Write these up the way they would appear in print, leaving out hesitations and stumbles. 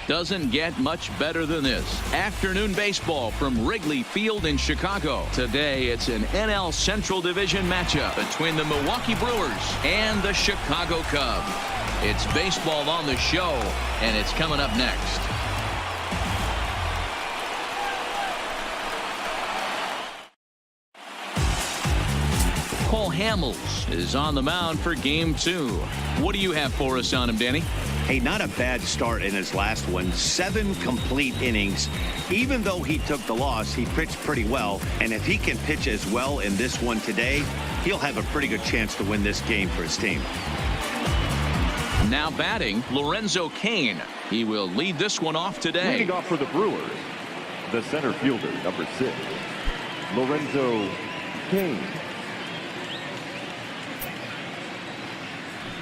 Doesn't get much better than this. Afternoon baseball from Wrigley Field in Chicago. Today, it's an NL Central Division matchup between the Milwaukee Brewers and the Chicago Cubs. It's baseball on the show, and it's coming up next. Cole Hamels is on the mound for Game 2. What do you have for us on him, Danny? Hey, not a bad start in his last one. 7 complete innings. Even though he took the loss, he pitched pretty well. And if he can pitch as well in this one today, he'll have a pretty good chance to win this game for his team. Now batting, Lorenzo Cain. He will lead this one off today. Leading off for the Brewers, the center fielder, number 6, Lorenzo Cain.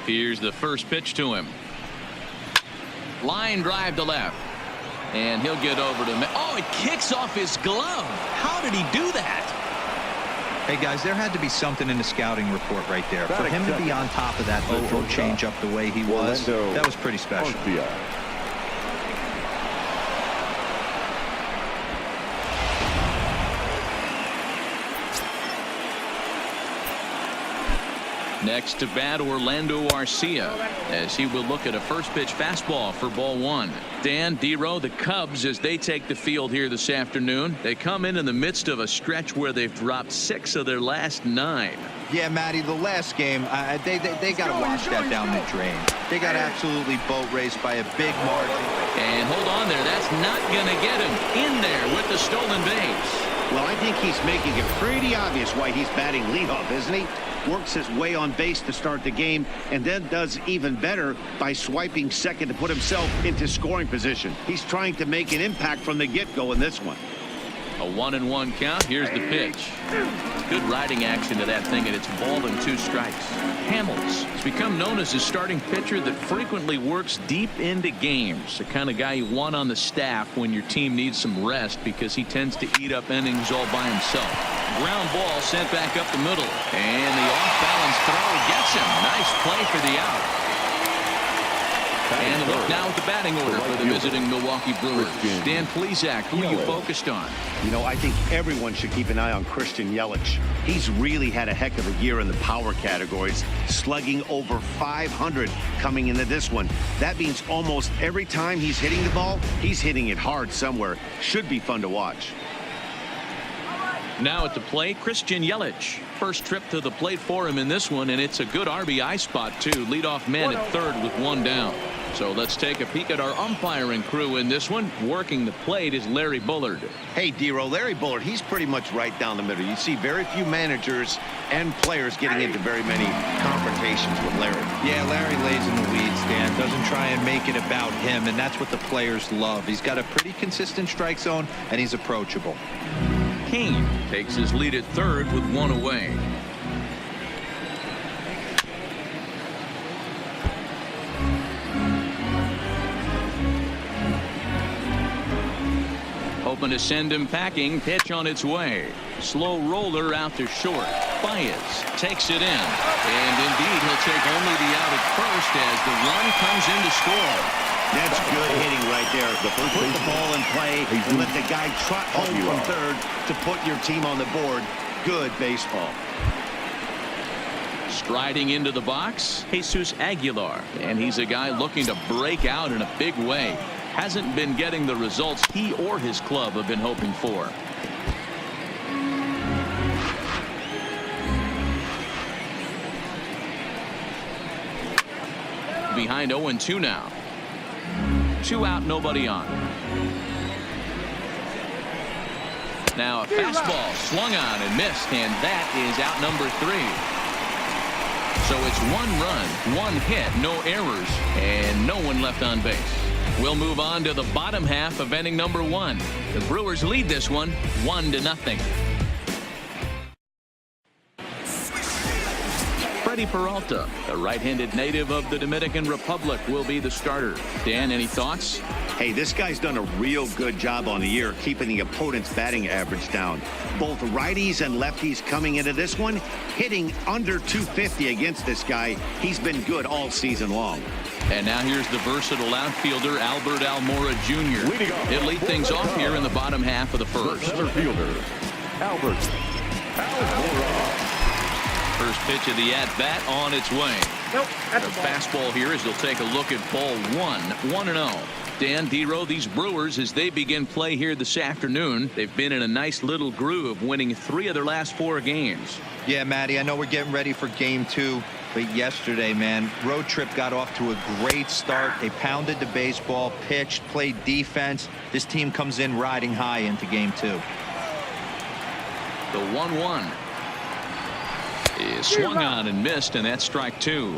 Here's the first pitch to him. Line drive to left. And he'll get over to... Oh, it kicks off his glove. How did he do that? Hey, guys, there had to be something in the scouting report right there. For him to be on top of that 0-0 changeup the way he was, that was pretty special. Next to bat, Orlando Arcia, as he will look at a first pitch fastball for ball 1. Dan, D-Row, the Cubs, as they take the field here this afternoon, they come in the midst of a stretch where they've dropped 6 of their last 9. Yeah, Matty, the last game, they got to wash that down the drain. They got absolutely boat raced by a big margin. And hold on there, that's not going to get him in there with the stolen base. Well, I think he's making it pretty obvious why he's batting leadoff, isn't he? Works his way on base to start the game, and then does even better by swiping second to put himself into scoring position. He's trying to make an impact from the get-go in this one. A 1-1 count. Here's the pitch. Good riding action to that thing, and it's ball and 2 strikes. Hamels has become known as a starting pitcher that frequently works deep into games. The kind of guy you want on the staff when your team needs some rest, because he tends to eat up innings all by himself. Ground ball sent back up the middle, and the off-balance throw gets him. Nice play for the out. And a look now at the batting order for the visiting Milwaukee Brewers. Dan Plesac, who are you focused on? You know, I think everyone should keep an eye on Christian Yelich. He's really had a heck of a year in the power categories, slugging over 500 coming into this one. That means almost every time he's hitting the ball, he's hitting it hard somewhere. Should be fun to watch. Now at the plate, Christian Yelich. First trip to the plate for him in this one, and it's a good RBI spot, too. Leadoff man at third with 1 down. So let's take a peek at our umpiring crew in this one. Working the plate is Larry Bullard. Hey, D-Row, Larry Bullard, he's pretty much right down the middle. You see very few managers and players getting into very many confrontations with Larry. Yeah, Larry lays in the weeds, Dan. Doesn't try and make it about him, and that's what the players love. He's got a pretty consistent strike zone, and he's approachable. Cain takes his lead at third with 1 away. Hoping to send him packing. Pitch on its way. Slow roller out to short. Baez takes it in. And indeed, he'll take only the out at first as the run comes in to score. That's good hitting right there. Put the ball in play and let the guy trot home from third to put your team on the board. Good baseball. Striding into the box, Jesus Aguilar. And he's a guy looking to break out in a big way. Hasn't been getting the results he or his club have been hoping for. Behind 0-2 now. 2 out, nobody on. Now a fastball swung on and missed, and that is out number 3. So it's 1 run, 1 hit, no errors, and no one left on base. We'll move on to the bottom half of inning number 1. The Brewers lead this one 1-0. Freddie Peralta, a right-handed native of the Dominican Republic, will be the starter. Dan, any thoughts? Hey, this guy's done a real good job on the year keeping the opponent's batting average down. Both righties and lefties coming into this one, hitting under 250 against this guy. He's been good all season long. And now here's the versatile outfielder, Albert Almora Jr. He'll lead things off here in the bottom half of the first. Center fielder, Albert Almora. First pitch of the at-bat on its way. Nope, The that's a ball. fastball here as they'll take a look at ball one. 1-0. Dan Dero, these Brewers, as they begin play here this afternoon, they've been in a nice little groove, winning 3 of their last 4 games. Yeah, Matty, I know we're getting ready for game 2, but yesterday, man, road trip got off to a great start. They pounded the baseball, pitched, played defense. This team comes in riding high into game 2. The 1-1 is swung on and missed, and that's strike 2.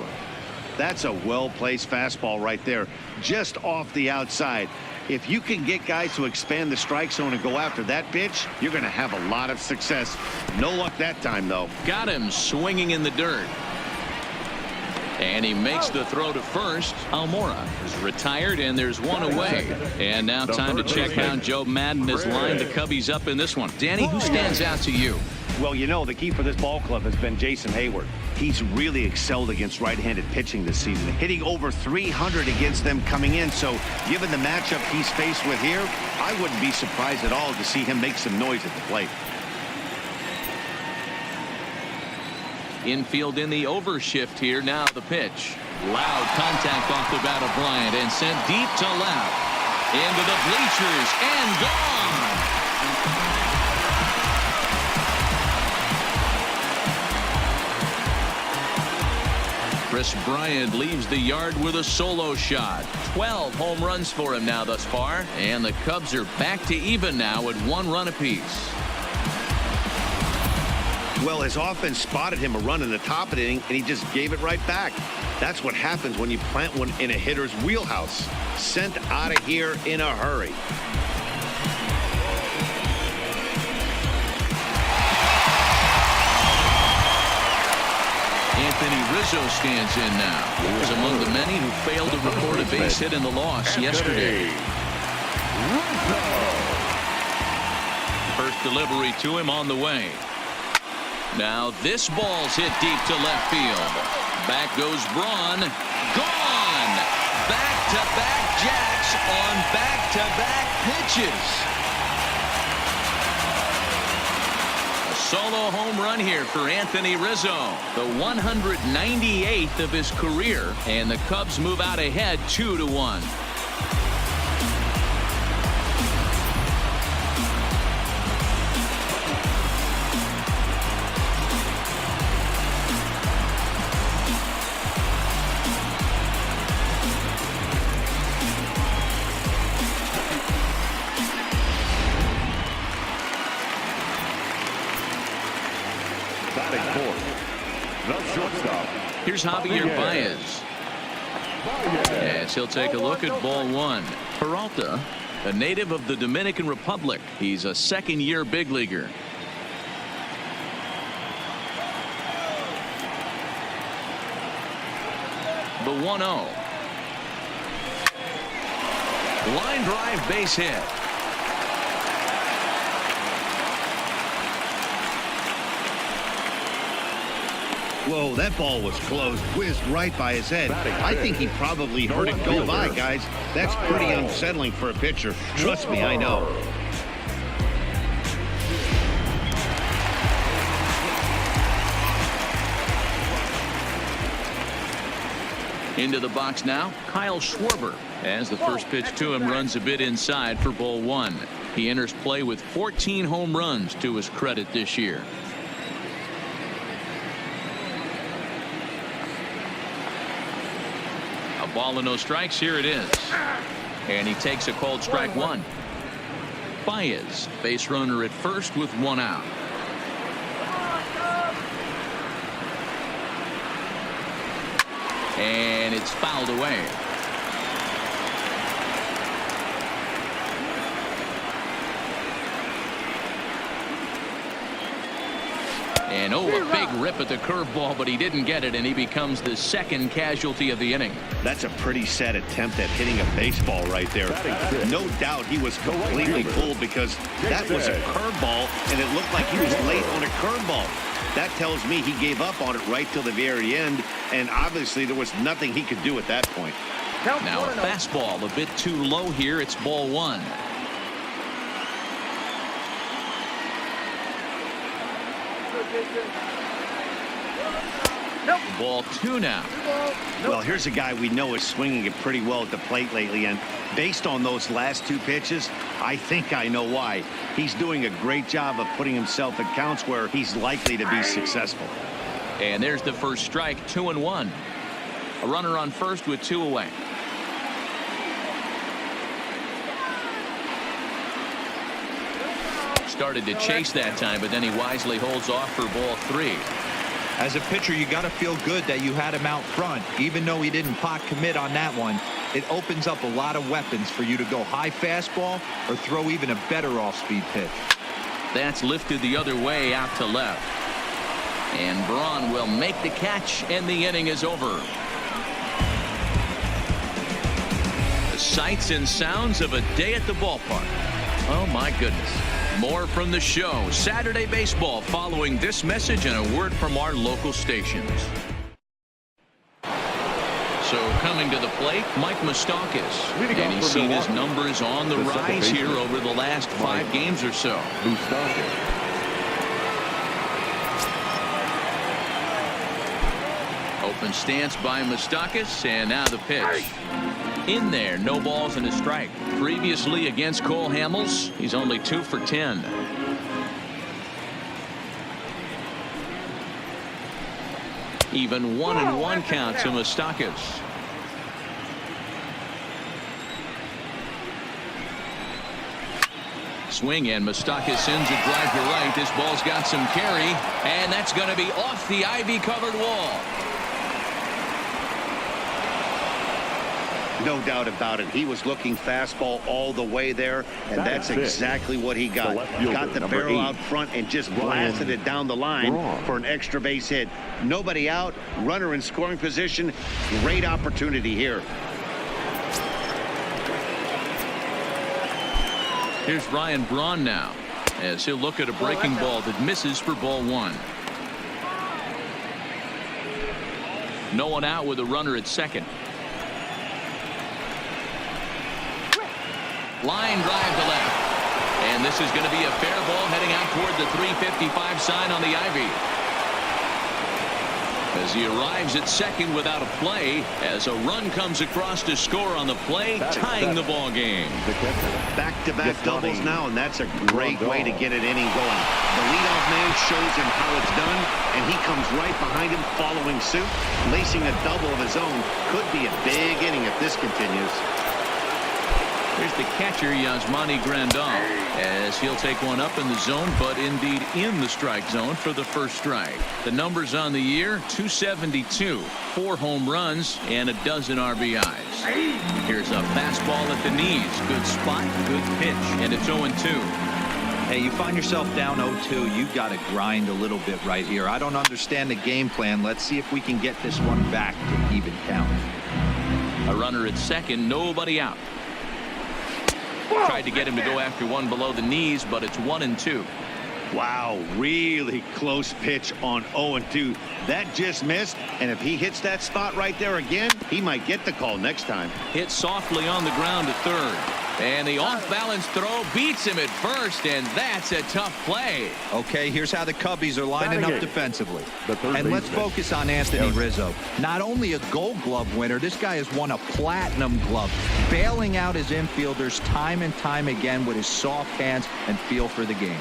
That's a well-placed fastball right there, just off the outside. If you can get guys to expand the strike zone and go after that pitch, you're going to have a lot of success. No luck that time, though. Got him swinging in the dirt. And he makes the throw to first. Almora is retired, and there's one away. And now time to check down Joe Madden has lined the Cubbies up in this one. Danny, who stands out to you? Well, you know, the key for this ball club has been Jason Hayward. He's really excelled against right-handed pitching this season, hitting over 300 against them coming in. So given the matchup he's faced with here, I wouldn't be surprised at all to see him make some noise at the plate. Infield in the overshift here. Now the pitch. Loud contact off the bat of Bryant and sent deep to left. Into the bleachers and gone. Chris Bryant leaves the yard with a solo shot. 12 home runs for him now thus far, and the Cubs are back to even now at 1 run apiece. Well, his offense spotted him a run in the top of the inning, and he just gave it right back. That's what happens when you plant one in a hitter's wheelhouse. Sent out of here in a hurry. Anthony Rizzo stands in now. He was among the many who failed to record a base hit in the loss yesterday. First delivery to him on the way. Now this ball's hit deep to left field. Back goes Braun. Gone! Back-to-back jacks on back-to-back pitches. Solo home run here for Anthony Rizzo, the 198th of his career, and the Cubs move out ahead 2-1. Here's Javier Baez. As he'll take a look at ball 1. Peralta, a native of the Dominican Republic. He's a second-year big leaguer. The 1-0. Line drive base hit. Whoa, that ball was close, whizzed right by his head. I think he probably heard it go by, guys. That's pretty unsettling for a pitcher. Trust me, I know. Into the box now, Kyle Schwarber, as the first pitch to him runs a bit inside for ball 1. He enters play with 14 home runs to his credit this year. Ball and no strikes. Here it is. And he takes a called strike 1. Baez, base runner at first with 1 out. And it's fouled away. And a big rip at the curveball, but he didn't get it, and he becomes the second casualty of the inning. That's a pretty sad attempt at hitting a baseball right there. No doubt he was completely fooled because that was a curveball, and it looked like he was late on a curveball. That tells me he gave up on it right till the very end, and obviously there was nothing he could do at that point. Now a fastball a bit too low here. It's ball one. Ball two now. Well, here's a guy we know is swinging it pretty well at the plate lately, and based on those last two pitches, I think I know why. He's doing a great job of putting himself in counts where he's likely to be successful. And there's the first strike, 2-1. A runner on first with two away. Started to chase that time, but then he wisely holds off for ball three. As a pitcher, you got to feel good that you had him out front. Even though he didn't pot commit on that one, it opens up a lot of weapons for you to go high fastball or throw even a better off-speed pitch. That's lifted the other way out to left. And Braun will make the catch, and the inning is over. The sights and sounds of a day at the ballpark. Oh, my goodness. More from the show. Saturday Baseball following this message and a word from our local stations. So coming to the plate, Mike Moustakas. And he's seen his numbers on the rise here over the last 5 games or so. Open stance by Moustakas, and now the pitch. In there, no balls and a strike. Previously against Cole Hamels, he's only 2 for 10. Even 1-1 count to Moustakas. Swing, and Moustakas sends a drive to right. This ball's got some carry, and that's going to be off the ivy-covered wall. No doubt about it. He was looking fastball all the way there, and that's exactly what he got. Got the barrel out front and just blasted it down the line for an extra base hit. Nobody out, runner in scoring position. Great opportunity here. Here's Ryan Braun now, as he'll look at a breaking ball that misses for ball one. No one out with a runner at second. Line drive to left. And this is going to be a fair ball heading out toward the 355 sign on the ivy. As he arrives at second without a play, as a run comes across to score on the play, tying the ball game. Back-to-back doubles now, and that's a great way to get an inning going. The leadoff man shows him how it's done, and he comes right behind him following suit. Lacing a double of his own could be a big inning if this continues. Here's the catcher, Yasmani Grandal, as he'll take one up in the zone, but indeed in the strike zone for the first strike. The numbers on the year, 272, 4 home runs, and a dozen RBIs. Here's a fastball at the knees. Good spot, good pitch, and it's 0-2. Hey, you find yourself down 0-2, you got to grind a little bit right here. I don't understand the game plan. Let's see if we can get this one back to even count. A runner at second, nobody out. Tried to get him to go after one below the knees, but it's 1-2. Wow, really close pitch on 0-2. That just missed, and if he hits that spot right there again, he might get the call next time. Hit softly on the ground to third. And the off-balance throw beats him at first, and that's a tough play. Okay, here's how the Cubbies are lining up defensively. And let's focus on Anthony Rizzo. Not only a Gold Glove winner, this guy has won a Platinum Glove, bailing out his infielders time and time again with his soft hands and feel for the game.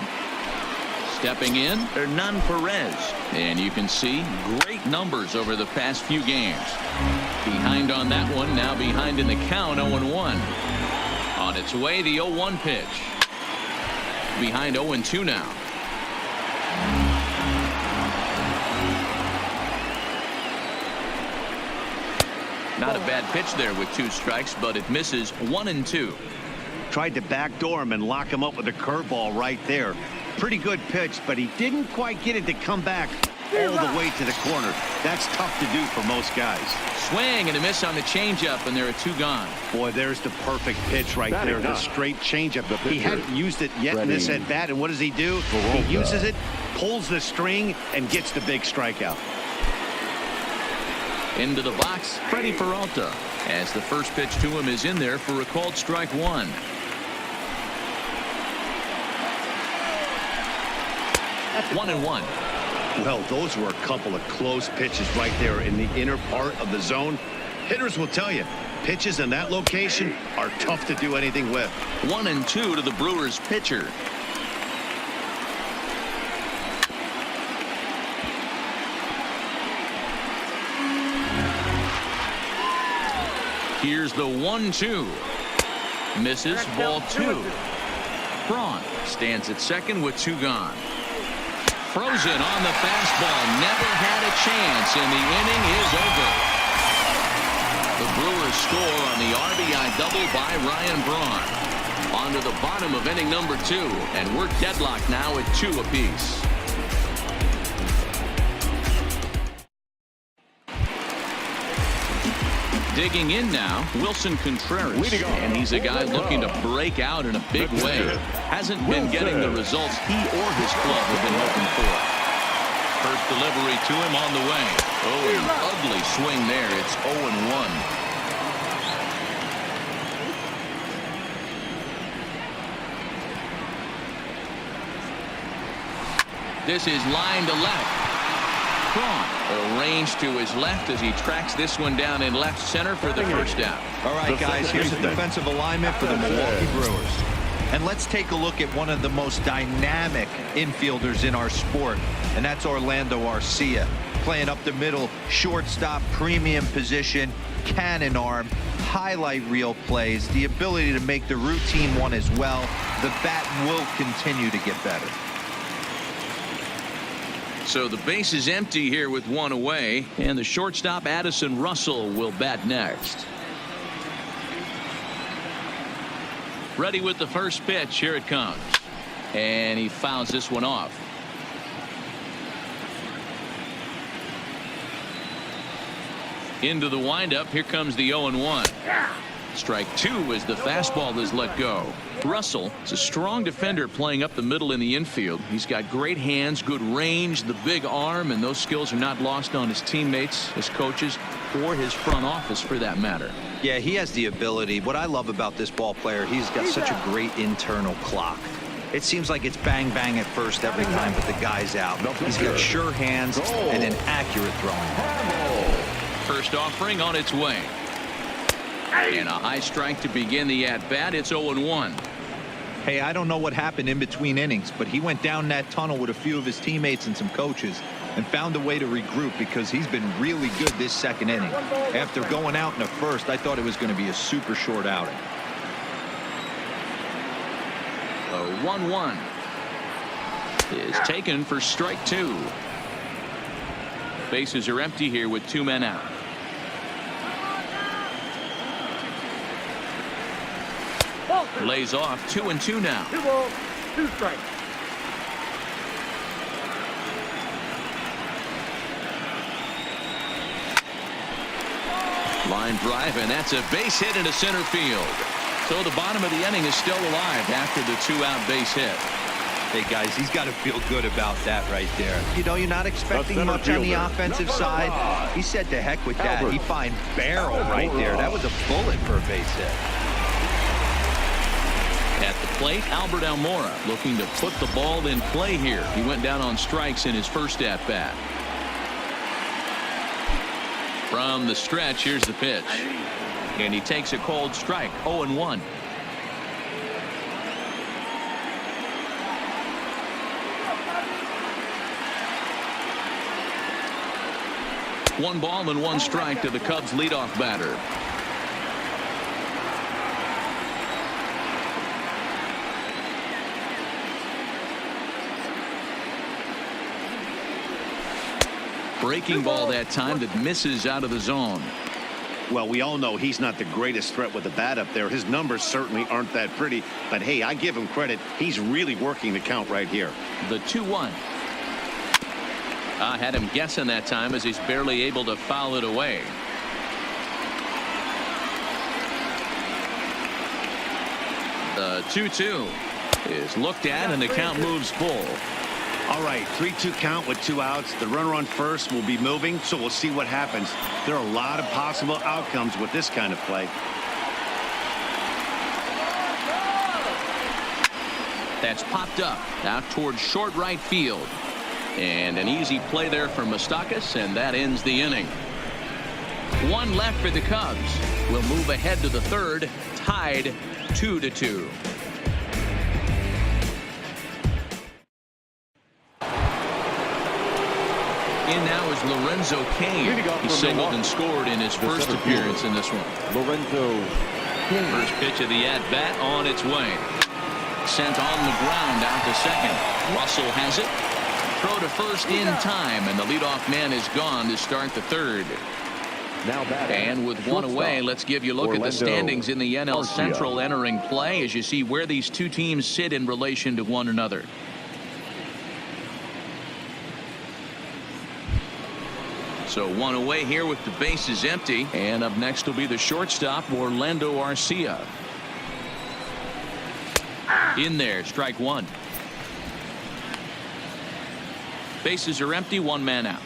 Stepping in, Hernan Perez. And you can see great numbers over the past few games. Behind on that one, now behind in the count, 0-1. On its way, the 0-1 pitch. Behind 0-2 now. Not a bad pitch there with 2 strikes, but it misses 1-2. Tried to backdoor him and lock him up with a curveball right there. Pretty good pitch, but he didn't quite get it to come back all the way to the corner. That's tough to do for most guys. Swing and a miss on the changeup, and there are 2 gone. Boy, there's the perfect pitch right there. The straight changeup. He hadn't used it yet in this at bat, and what does he do? He uses it, pulls the string, and gets the big strikeout. Into the box, Freddie Peralta. as the first pitch to him is in there for a called strike one. That's 1-1. Well, those were a couple of close pitches right there in the inner part of the zone. Hitters will tell you, pitches in that location are tough to do anything with. 1-2 to the Brewers pitcher. Here's the 1-2. Misses, ball two. Braun stands at second with two gone. Frozen on the fastball. Never had a chance, and the inning is over. The Brewers score on the RBI double by Ryan Braun. On to the bottom of inning number two, and we're deadlocked now at 2 apiece. Digging in now, Wilson Contreras, and he's a guy looking to break out in a big way. Hasn't been getting the results he or his club have been hoping for. First delivery to him on the way. Oh, an ugly swing there. It's 0-1. This is line to left. Braun arranged to his left as he tracks this one down in left center for the first out. All right, guys, here's the defensive alignment for the Milwaukee Brewers. And let's take a look at one of the most dynamic infielders in our sport, and that's Orlando Arcia. Playing up the middle, shortstop, premium position, cannon arm, highlight reel plays, the ability to make the routine one as well. The bat will continue to get better. So the base is empty here with one away, and the shortstop Addison Russell will bat next. Ready with the first pitch. Here it comes, and he fouls this one off. Into the windup. Here comes the 0-1. Strike two as the fastball is let go. Russell is a strong defender playing up the middle in the infield. He's got great hands, good range, the big arm, and those skills are not lost on his teammates, his coaches, or his front office for that matter. Yeah, he has the ability. What I love about this ball player, he's got such a great internal clock. It seems like it's bang bang at first every time, but the guy's out. He's got sure hands and an accurate throwing. First offering on its way. And a high strike to begin the at-bat. It's 0-1. Hey, I don't know what happened in between innings, but he went down that tunnel with a few of his teammates and some coaches and found a way to regroup because he's been really good this second inning. After going out in the first, I thought it was going to be a super short outing. A 1-1 is taken for strike two. Bases are empty here with 2 men out. Lays off 2-2 now. 2 balls, 2 strikes. Line drive, and that's a base hit into center field. So the bottom of the inning is still alive after the 2-out base hit. Hey, guys, he's got to feel good about that right there. You know, you're not expecting much on the offensive side. He said to heck with that. He fined barrel right there. That was a bullet for a base hit. At the plate, Albert Almora looking to put the ball in play here. He went down on strikes in his first at-bat. From the stretch, here's the pitch. And he takes a cold strike, 0-1. One ball and 1 strike to the Cubs leadoff batter. Breaking ball that time that misses out of the zone. Well, we all know he's not the greatest threat with the bat up there. His numbers certainly aren't that pretty. But, hey, I give him credit. He's really working the count right here. The 2-1. I had him guessing that time as he's barely able to foul it away. The 2-2 is looked at, and the count moves full. All right, 3-2 count with 2 outs. The runner on first will be moving, so we'll see what happens. There are a lot of possible outcomes with this kind of play. That's popped up out towards short right field. And an easy play there for Moustakas, and that ends the inning. 1 left for the Cubs. We'll move ahead to the third, tied 2-2. In now is Lorenzo Cain. He singled and scored in his first appearance in this one. Lorenzo Cain. First pitch of the at-bat on its way. Sent on the ground out to second. Russell has it. Throw to first in time, and the leadoff man is gone to start the third. Now batting. And with one away, let's give you a look at the standings in the NL Central entering play as you see where these two teams sit in relation to one another. So one away here with the bases empty. And up next will be the shortstop, Orlando Arcia. In there, strike one. Bases are empty, 1 man out.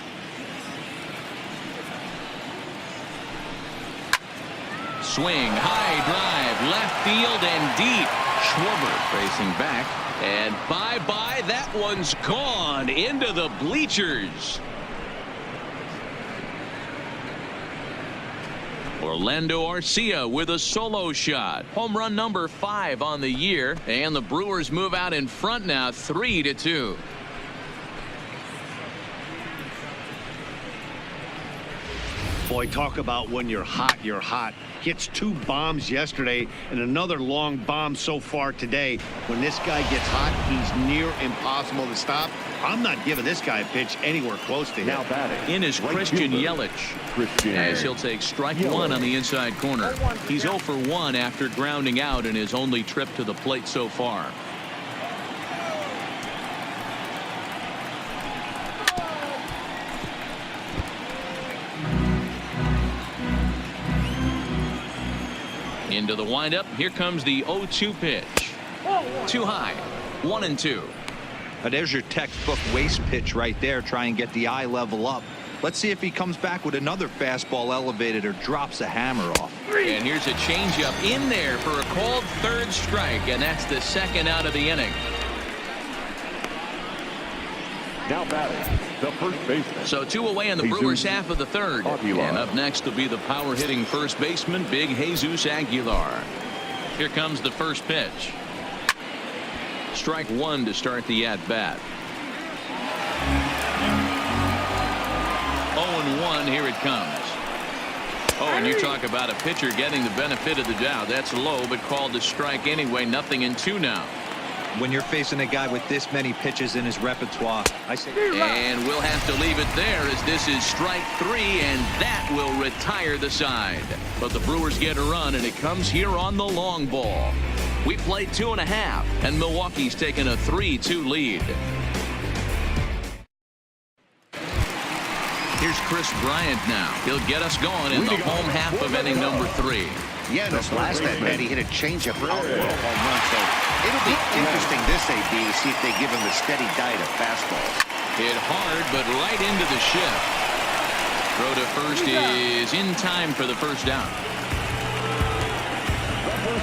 Swing, high drive, left field and deep. Schwarber racing back. And bye-bye, that one's gone into the bleachers. Orlando Arcia with a solo shot. Home run number 5 on the year. And the Brewers move out in front now, 3-2. Boy, talk about when you're hot, you're hot. Hits 2 bombs yesterday and another long bomb so far today. When this guy gets hot, he's near impossible to stop. I'm not giving this guy a pitch anywhere close to him. Now batting. In is Christian Yelich. As he'll take strike 1 on the inside corner. He's 0 for 1 after grounding out in his only trip to the plate so far. Into the windup. Here comes the 0-2 pitch. Too high. 1-2. Now there's your textbook waste pitch right there. Try and get the eye level up. Let's see if he comes back with another fastball elevated or drops a hammer off. And here's a changeup in there for a called third strike, and that's the second out of the inning. Now batting, the first baseman. So 2 away in the Brewers half of the third. And up next will be the power hitting first baseman, Big Jesus Aguilar. Here comes the first pitch. Strike 1 to start the at bat. 0-1, here it comes. Oh, and you talk about a pitcher getting the benefit of the doubt. That's low, but called a strike anyway. 0-2 now. When you're facing a guy with this many pitches in his repertoire, I say. And we'll have to leave it there as this is strike 3, and that will retire the side. But the Brewers get a run, and it comes here on the long ball. We played 2.5, and Milwaukee's taken a 3-2 lead. Here's Chris Bryant now. He'll get us going in the home half of inning number 3. Yeah, in this last at bat, he hit a changeup out for a home run. So it'll be interesting this AB to see if they give him a steady diet of fastballs. Hit hard, but right into the shift. Throw to first is in time for the first down.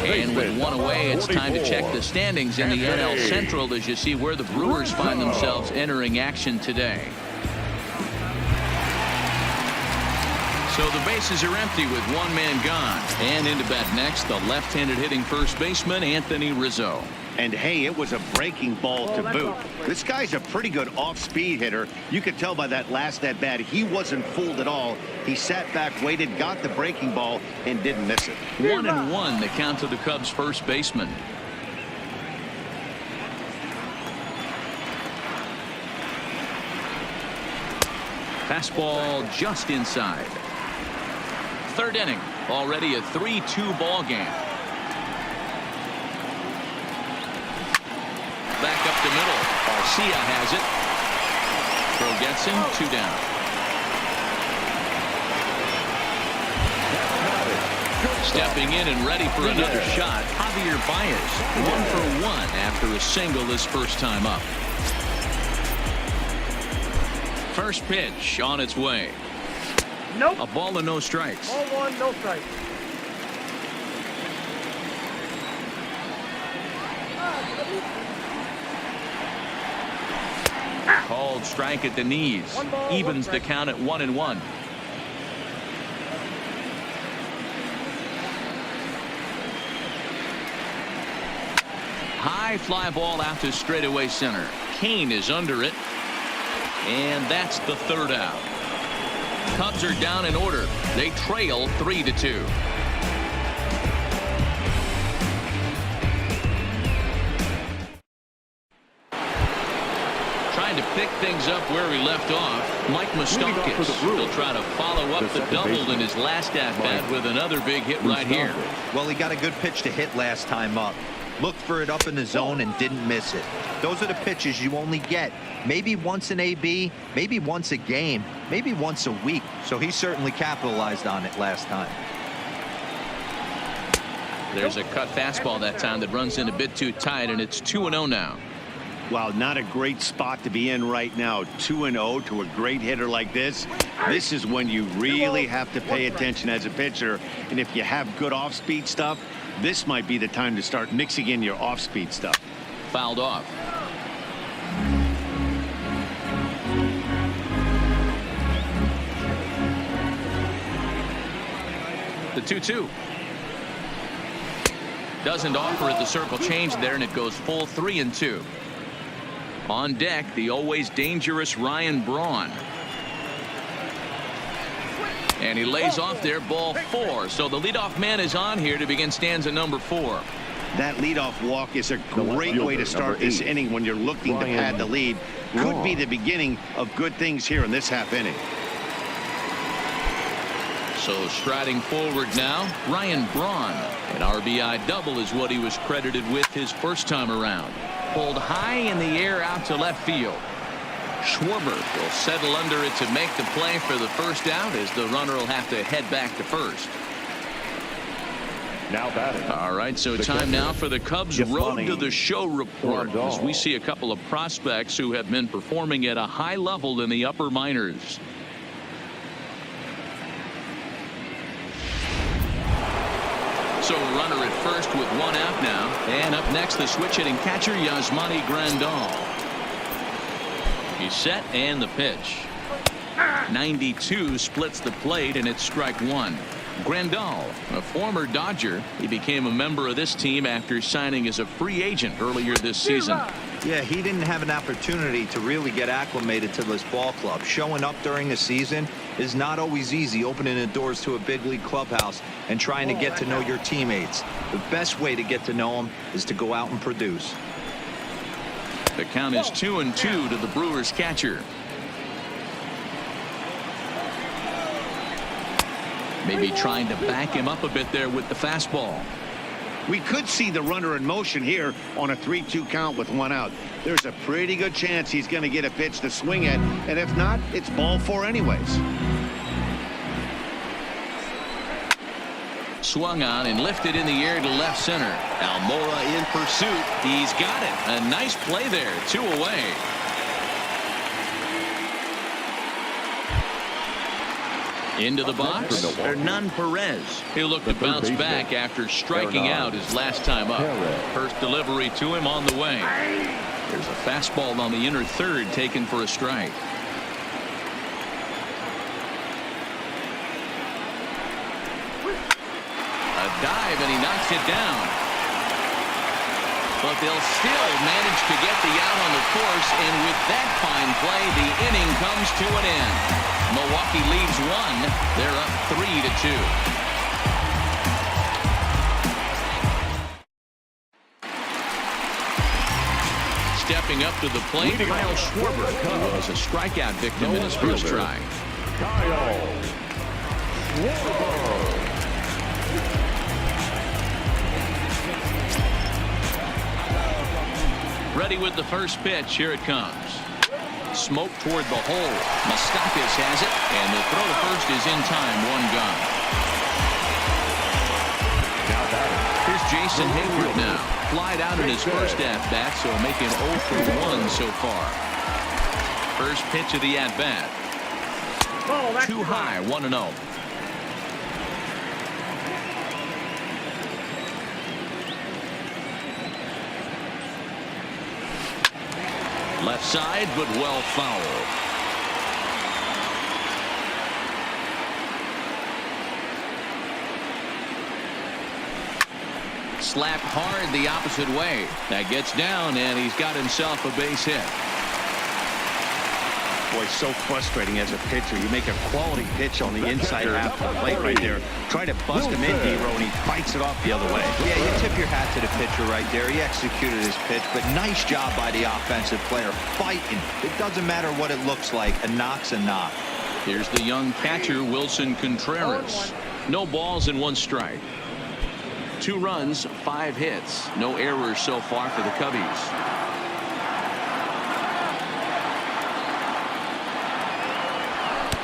And with 1 away, it's time to check the standings in the NL Central as you see where the Brewers find themselves entering action today. So the bases are empty with 1 man gone. And into bat next, the left-handed hitting first baseman, Anthony Rizzo. And hey, it was a breaking ball to boot. This guy's a pretty good off-speed hitter. You could tell by that last at bat, he wasn't fooled at all. He sat back, waited, got the breaking ball, and didn't miss it. 1-1, the count to the Cubs first baseman. Fastball just inside. Third inning, already a 3-2 ball game. Back up the middle. Arcia has it. Throw gets him, 2 down. Stepping in and ready for another shot, Javier Baez. 1 for 1 after a single his first time up. First pitch on its way. Nope. A ball and no strikes. Ball one, no strikes. Called strike at the knees. Evens the count at 1-1. High fly ball out to straightaway center. Kane is under it. And that's the third out. Cubs are down in order. They trail 3-2. Trying to pick things up where he left off. Mike Moustakas. He'll try to follow up the double in his last at-bat with another big hit right here. Well, he got a good pitch to hit last time up. Looked for it up in the zone and didn't miss it. Those are the pitches you only get maybe once in AB, maybe once a game, maybe once a week. So he certainly capitalized on it last time. There's a cut fastball that time that runs in a bit too tight, and it's 2-0 now. Wow, not a great spot to be in right now. 2-0 to a great hitter like this. This is when you really have to pay attention as a pitcher. And if you have good off-speed stuff, this might be the time to start mixing in your off-speed stuff. Fouled off. The 2-2. Doesn't offer it the circle change there, and it goes full 3-2. On deck, the always dangerous Ryan Braun. And he lays off there, ball 4. So the leadoff man is on here to begin stanza number 4. That leadoff walk is a great way to start this inning when you're looking to pad the lead. Could be the beginning of good things here in this half inning. So striding forward now, Ryan Braun. An RBI double is what he was credited with his first time around. Pulled high in the air out to left field. Schwarber will settle under it to make the play for the first out, as the runner will have to head back to first. Now batting. All right, so time now for the Cubs Road to the Show report, as we see a couple of prospects who have been performing at a high level in the upper minors. So a runner at first with one out now, and up next the switch hitting catcher Yasmani Grandal. He's set, and the pitch. 92 splits the plate, and it's strike one. Grandal, a former Dodger, he became a member of this team after signing as a free agent earlier this season. Yeah, he didn't have an opportunity to really get acclimated to this ball club. Showing up during the season is not always easy, opening the doors to a big league clubhouse and trying to get to know your teammates. The best way to get to know them is to go out and produce. The count is 2-2 to the Brewers catcher. Maybe trying to back him up a bit there with the fastball. We could see the runner in motion here on a 3-2 count with one out. There's a pretty good chance he's going to get a pitch to swing at, and if not, it's ball 4 anyways. Swung on and lifted in the air to left center. Almora in pursuit. He's got it. A nice play there. 2 away. Into the box, Hernan Perez. He'll look to bounce back after striking out his last time up. First delivery to him on the way. There's a fastball on the inner third taken for a strike. A dive, and he knocks it down. But they'll still manage to get the out on the course, and with that fine play, the inning comes to an end. Milwaukee leads 1. They're up 3-2. Stepping up to the plate, Kyle Schwarber. He was a strikeout victim in his first try. Kyle Schwarber. Ready with the first pitch. Here it comes. Smoke toward the hole. Moustakas has it, and the throw to first is in time. 1 gone. Here's Jason Hayward now. Flied out in his first at-bat, so making 0 for 1 so far. First pitch of the at-bat. Ball, that's Too high, 1-0. Left side, but well foul. Slapped hard the opposite way. That gets down, and he's got himself a base hit. Boy, so frustrating as a pitcher. You make a quality pitch on the inside half of the plate right there. Try to bust him in, D-Row, and he bites it off the other way. Yeah, you tip your hat to the pitcher right there. He executed his pitch, but nice job by the offensive player fighting. It doesn't matter what it looks like. A knock's a knock. Here's the young catcher, Wilson Contreras. No balls and 1 strike. 2 runs, 5 hits. No errors so far for the Cubbies.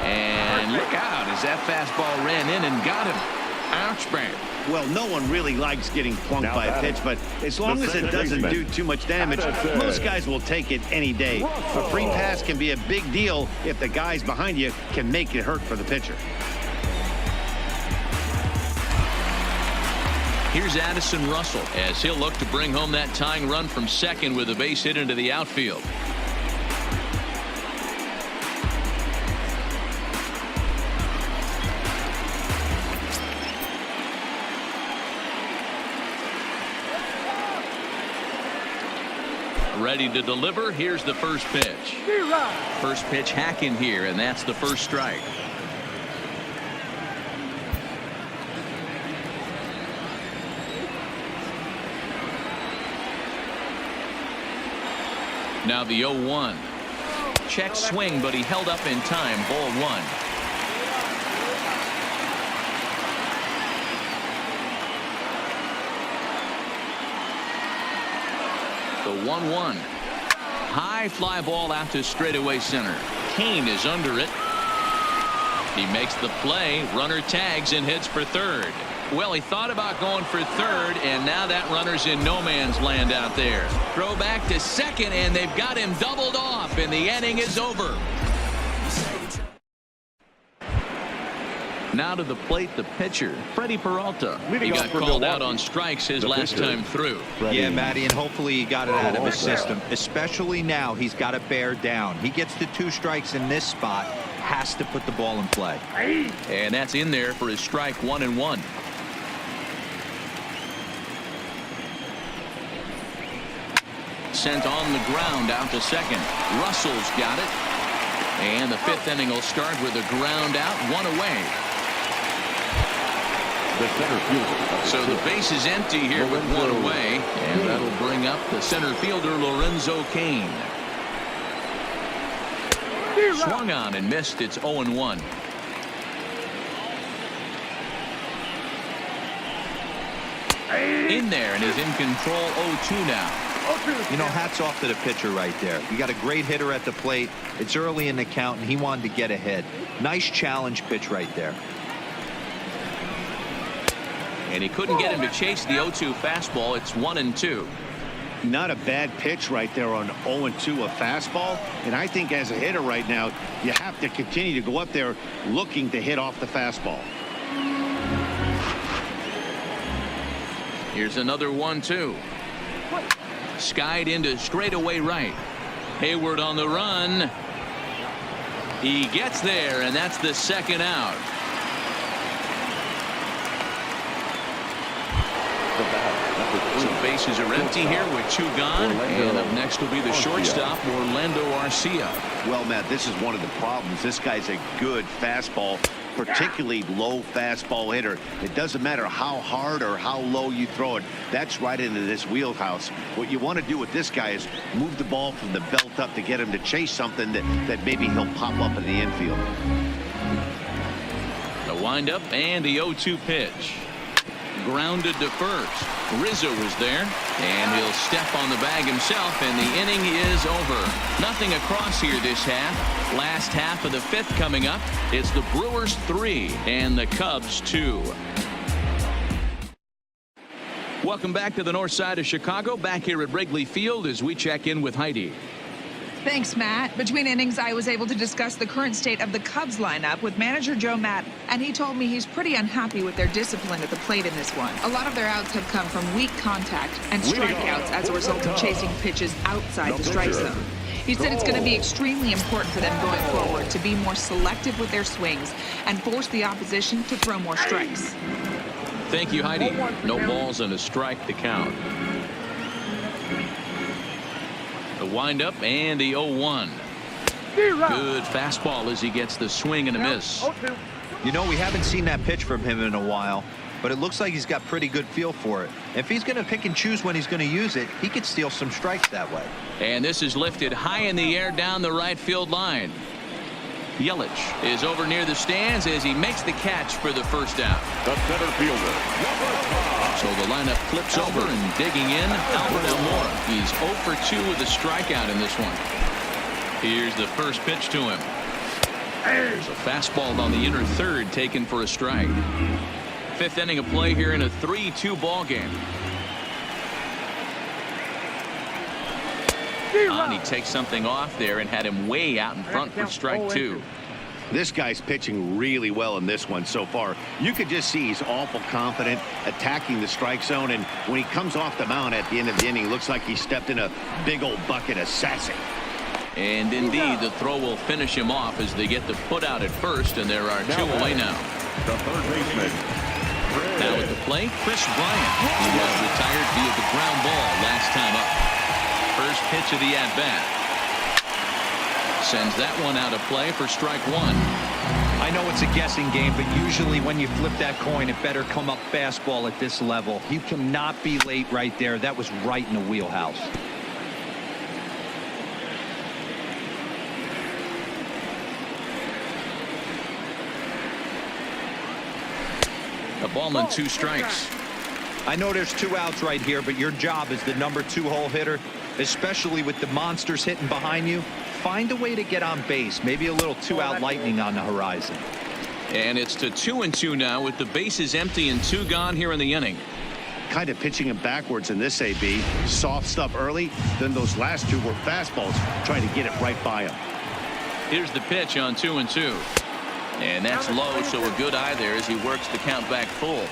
And look out as that fastball ran in and got him. Ouch, man. Well, no one really likes getting plunked by a pitch, but as long as it doesn't do too much damage, most guys will take it any day. A free pass can be a big deal if the guys behind you can make it hurt for the pitcher. Here's Addison Russell as he'll look to bring home that tying run from second with a base hit into the outfield. Ready to deliver. Here's the first pitch. First pitch hacking here, and that's the first strike. Now the 0-1. Check swing, but he held up in time. Ball 1. The 1-1. High fly ball out to straightaway center. Kane is under it. He makes the play. Runner tags and hits for third. Well, he thought about going for third, and now that runner's in no man's land out there. Throw back to second, and they've got him doubled off, and the inning is over. Now to the plate, the pitcher, Freddie Peralta. He got called out on strikes his last time through. Yeah, Matty, and hopefully he got it out of his system. Especially now, he's got to bear down. He gets the 2 strikes in this spot, has to put the ball in play. And that's in there for his strike 1-1. Sent on the ground out to second. Russell's got it. And the 5th inning will start with a ground out, 1 away. The center fielder. So the base is empty here with 1 away. And that'll bring up the center fielder, Lorenzo Cain. Swung on and missed. It's 0-1. In there and is in control. 0-2 now. You know, hats off to the pitcher right there. You got a great hitter at the plate. It's early in the count, and he wanted to get ahead. Nice challenge pitch right there. And he couldn't get him to chase the 0-2 fastball. It's 1-2. Not a bad pitch right there on 0-2, a fastball. And I think as a hitter right now, you have to continue to go up there looking to hit off the fastball. Here's another 1-2. Skied into straightaway right. Hayward on the run. He gets there, and that's the second out. So bases are empty here with 2 gone. And up next will be the shortstop, Orlando Arcia. Well, Matt, this is one of the problems. This guy's a good fastball, particularly low fastball hitter. It doesn't matter how hard or how low you throw it. That's right into this wheelhouse. What you want to do with this guy is move the ball from the belt up to get him to chase something that maybe he'll pop up in the infield. The windup and the 0-2 pitch. Grounded to first. Rizzo is there, and he'll step on the bag himself, and the inning is over. Nothing across here this half. Last half of the 5th coming up. It's the Brewers 3 and the Cubs 2. Welcome back to the north side of Chicago. Back here at Wrigley Field as we check in with Heidi. Thanks, Matt. Between innings, I was able to discuss the current state of the Cubs lineup with manager Joe Madden, and he told me he's pretty unhappy with their discipline at the plate in this one. A lot of their outs have come from weak contact and strikeouts as a result of chasing pitches outside the strike zone. He said it's going to be extremely important for them going forward to be more selective with their swings and force the opposition to throw more strikes. Thank you, Heidi. No balls and a strike to count. The windup and the 0-1. Good fastball as he gets the swing and a miss. You know, we haven't seen that pitch from him in a while, but it looks like he's got pretty good feel for it. If he's going to pick and choose when he's going to use it, he could steal some strikes that way. And this is lifted high in the air down the right field line. Yelich is over near the stands as he makes the catch for the first out. The center fielder. So the lineup flips over and digging in, Albert Almora. He's 0 for 2 with a strikeout in this one. Here's the first pitch to him. There's a fastball on the inner third taken for a strike. Fifth inning of play here in a 3-2 ball game. And he takes something off there and had him way out in front for strike 2. This guy's pitching really well in this one so far. You could just see he's awful confident attacking the strike zone, and when he comes off the mound at the end of the inning, looks like he stepped in a big old bucket of sassy. And indeed, the throw will finish him off as they get the put out at first, and there are 2 away now. The third baseman. Now at the plate, Chris Bryant. He was retired via the ground ball last time up. First pitch of the at-bat. Sends that one out of play for strike 1. I know it's a guessing game, but usually when you flip that coin, it better come up fastball at this level. You cannot be late right there. That was right in the wheelhouse. A ball and 2 strikes. I know there's 2 outs right here, but your job as the number 2 hole hitter, especially with the monsters hitting behind you, find a way to get on base. Maybe a little 2-out lightning on the horizon. And it's to 2-2 now with the bases empty and 2 gone here in the inning. Kind of pitching him backwards in this AB. Soft stuff early, then those last 2 were fastballs, trying to get it right by him. Here's the pitch on 2-2. And that's low, so a good eye there as he works the count back full.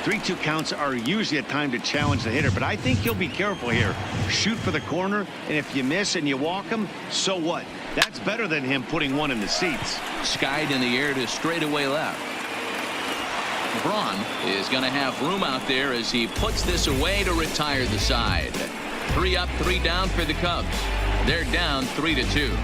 3-2 counts are usually a time to challenge the hitter, but I think he'll be careful here. Shoot for the corner, and if you miss and you walk him, so what? That's better than him putting one in the seats. Skied in the air to straightaway left. Braun is going to have room out there as he puts this away to retire the side. 3 up, 3 down for the Cubs. They're down 3-2.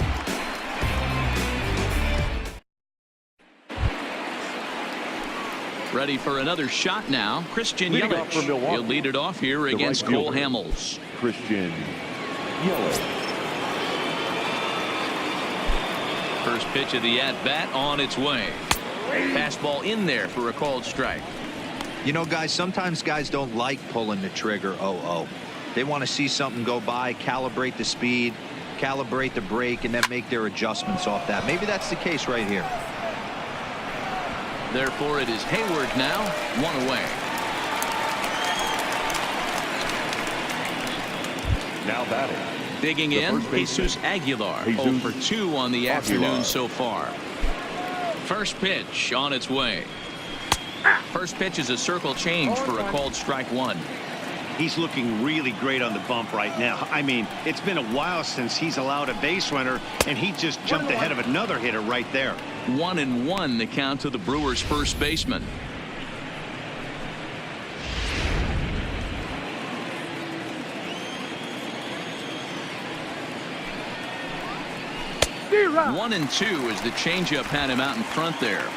Ready for another shot now. Christian Yelich. He'll lead it off here against Cole Hamels. Christian Yelich. First pitch of the at-bat on its way. Fastball in there for a called strike. You know, guys, sometimes guys don't like pulling the trigger 0-0. They want to see something go by, calibrate the speed, calibrate the brake, and then make their adjustments off that. Maybe that's the case right here. Therefore, it is Hayward now, 1 away. Now batting. Digging in, Jesus Aguilar. 0 for 2 on the afternoon so far. First pitch on its way. First pitch is a circle change for a called strike 1. He's looking really great on the bump right now. I mean, it's been a while since he's allowed a base runner, and he just jumped ahead of another hitter right there. 1-1 the count to the Brewers' first baseman. One and 2 as the changeup had him out in front there.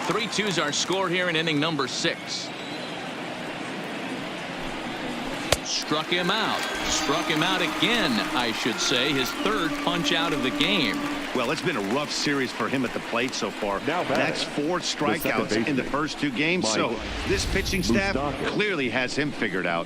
3-2's our score here in inning number 6. Struck him out. Struck him out again, I should say. His 3rd punch out of the game. Well, it's been a rough series for him at the plate so far. That's 4 strikeouts in the first 2 games. So this pitching staff clearly has him figured out.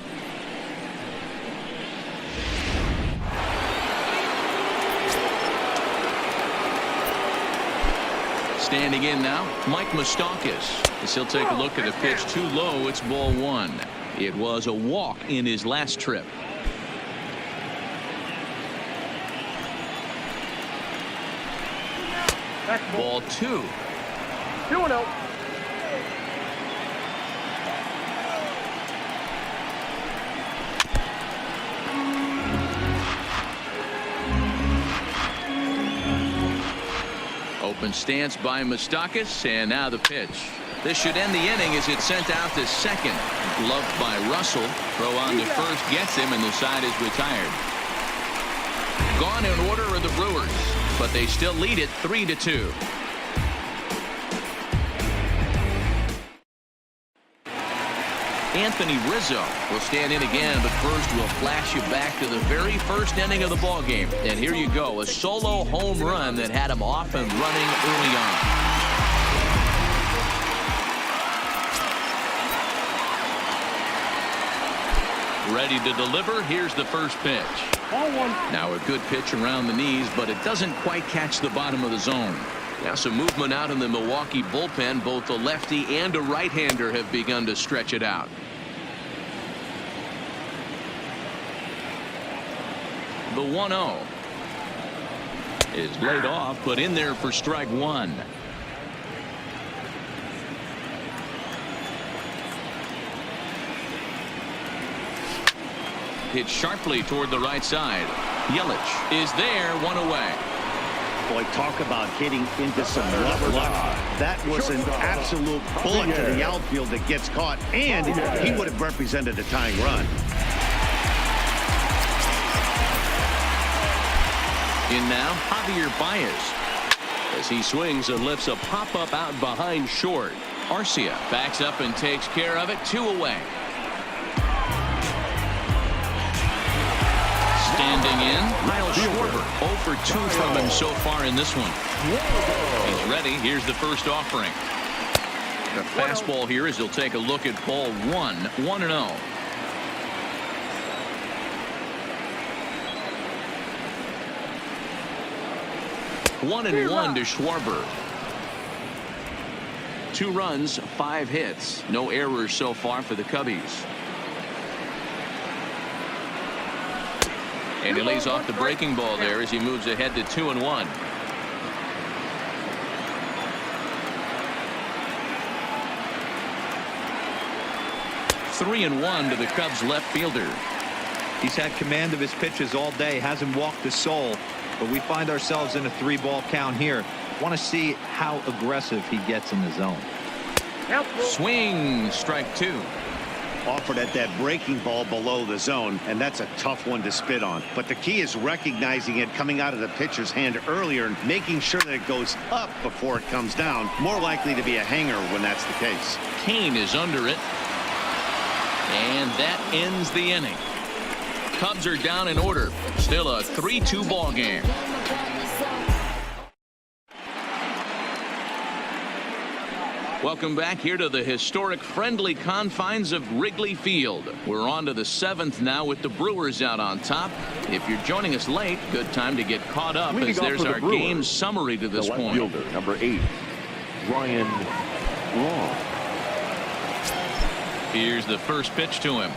Standing in now, Mike Moustakas. As he'll take a look at a pitch too low, it's ball 1. It was a walk in his last trip. Ball 2. 2-0. Open stance by Moustakas, and now the pitch. This should end the inning as it's sent out to second. Gloved by Russell. Throw on to first gets him, and the side is retired. Gone in order are the Brewers, but they still lead it 3-2. Anthony Rizzo will stand in again, but first we'll flash you back to the very first inning of the ball game. And here you go, a solo home run that had him off and running early on. Ready to deliver. Here's the first pitch. Now a good pitch around the knees, but it doesn't quite catch the bottom of the zone. Now some movement out in the Milwaukee bullpen. Both a lefty and a right-hander have begun to stretch it out. The 1-0 is laid off, but in there for strike one. Hit sharply toward the right side. Yelich is there, one away. Boy, talk about hitting into some rough luck. That was an absolute bullet to the outfield that gets caught, and he would have represented a tying run. In now, Javier Baez. As he swings and lifts a pop-up out behind short. Arcia backs up and takes care of it, 2 away. Standing in, Kyle Schwarber. 0 for 2 from him so far in this one. He's ready. Here's the first offering. The fastball here as he'll take a look at ball 1. 1-0. One and one to Schwarber. 2 runs, 5 hits. No errors so far for the Cubbies. And he lays off the breaking ball there as he moves ahead to 2-1. Three and 1 to the Cubs left fielder. He's had command of his pitches all day, hasn't walked a soul, but we find ourselves in a 3-ball count here. Want to see how aggressive he gets in the zone. Swing, strike 2. Offered at that breaking ball below the zone, and that's a tough one to spit on. But the key is recognizing it coming out of the pitcher's hand earlier and making sure that it goes up before it comes down. More likely to be a hanger when that's the case. Kane is under it. And that ends the inning. Cubs are down in order. Still a 3-2 ball game. Welcome back here to the historic friendly confines of Wrigley Field. We're on to the 7th now with the Brewers out on top. If you're joining us late, good time to get caught up as there's our game summary to this point. Fielder, number 8, Ryan Long. Here's the first pitch to him.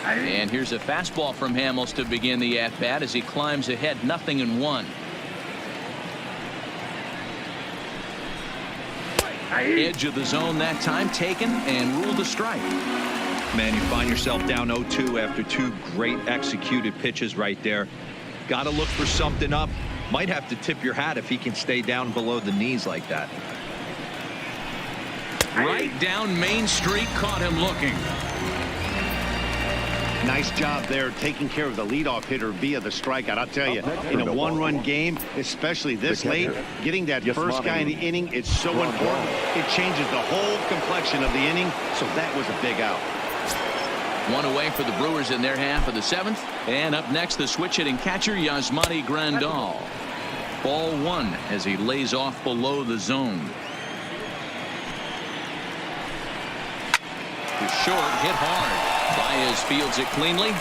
And here's a fastball from Hamels to begin the at-bat as he climbs ahead 0-1. Edge of the zone that time taken and ruled a strike. Man, you find yourself down 0-2 after 2 great executed pitches right there. Got to look for something up. Might have to tip your hat if he can stay down below the knees like that. Right down Main Street, caught him looking. Nice job there taking care of the leadoff hitter via the strikeout. I'll tell you, in a 1-run game, especially this late, getting that first guy in the inning is so important. It changes the whole complexion of the inning, so that was a big out. 1 away for the Brewers in their half of the 7th. And up next, the switch-hitting catcher, Yasmani Grandal. Ball 1 as he lays off below the zone. The short hit hard. Baez fields it cleanly.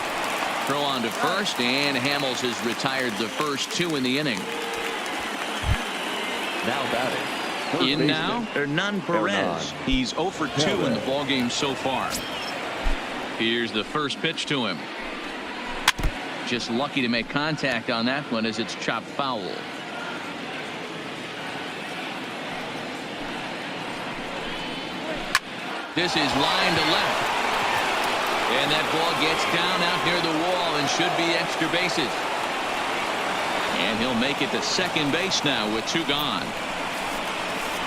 Throw on to first, and Hamels has retired the first 2 in the inning. Now batting. In now, Hernan Perez. He's 0 for 2 in the ballgame so far. Here's the first pitch to him. Just lucky to make contact on that one as it's chopped foul. This is line to left. And that ball gets down out near the wall and should be extra bases. And he'll make it to second base now with 2 gone.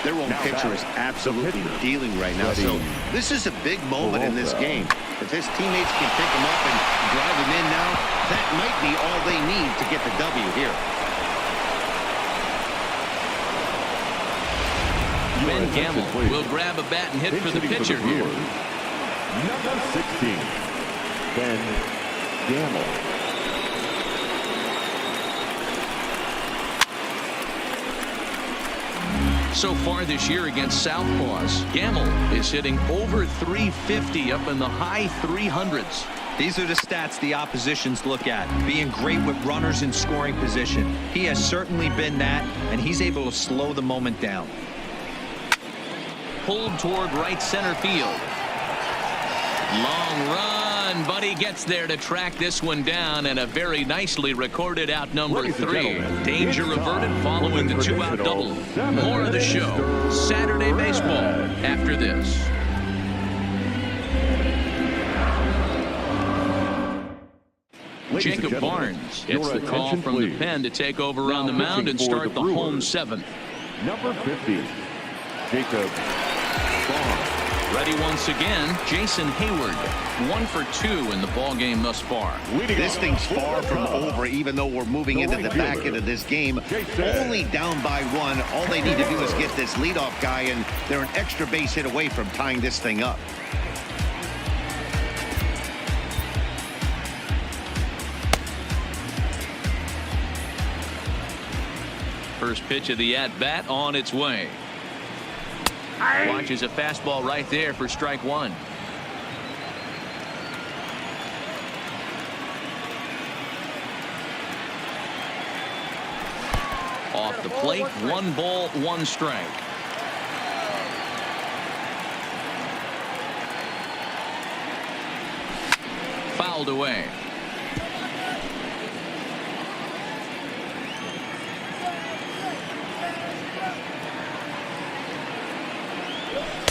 Their own pitcher is absolutely dealing right now. So this is a big moment in this game. If his teammates can pick him up and drive him in now, that might be all they need to get the W here. Ben Gamble will grab a bat and hit for the pitcher here. Number 16, Ben Gamble. So far this year against Southpaws, Gamble is hitting over 350 up in the high 300s. These are the stats the oppositions look at. Being great with runners in scoring position. He has certainly been that, and he's able to slow the moment down. Pulled toward right center field. Long run, but he gets there to track this one down, and a very nicely recorded out number 3. Danger averted following the 2-out double. More of the show Saturday baseball after this. Jacob Barnes gets the call from the pen to take over on the mound and start the home 7th. Number 50, Jacob Barnes. Ready once again, Jason Hayward. 1 for 2 in the ball game thus far. This thing's far from over, even though we're moving into the back end of this game. Only down by 1. All they need to do is get this leadoff guy, and they're an extra base hit away from tying this thing up. First pitch of the at-bat on its way. Watches a fastball right there for strike 1. Off the plate, 1 ball, 1 strike. Fouled away.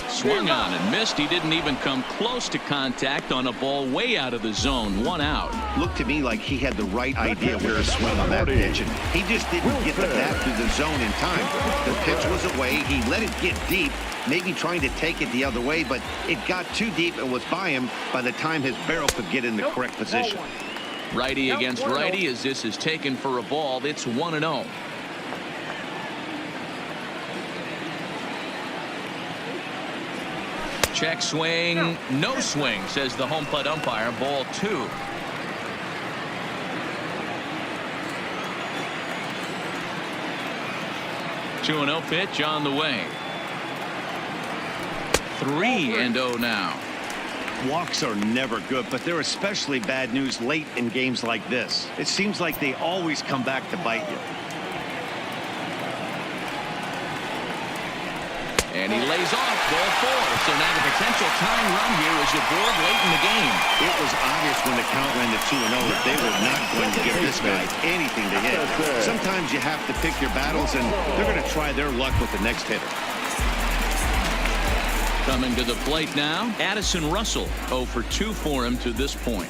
Swung on and missed. He didn't even come close to contact on a ball way out of the zone. 1 out. Looked to me like he had the right idea where to swing on that pitch, and he just didn't get the bat through the zone in time. The pitch was away. He let it get deep, maybe trying to take it the other way, but it got too deep and was by him by the time his barrel could get in the correct position. Righty against righty as this is taken for a ball. It's 1-0. Check swing, no swing, says the home plate umpire. Ball 2. Two and 0 pitch on the way. 3-0 now. Walks are never good, but they're especially bad news late in games like this. It seems like they always come back to bite you. And he lays off ball 4. So now the potential tying run here is aboard late in the game. It was obvious when the count ran to 2-0 that they were not going to give this guy anything to hit. Sometimes you have to pick your battles, and they're going to try their luck with the next hitter. Coming to the plate now, Addison Russell. 0 for 2 for him to this point.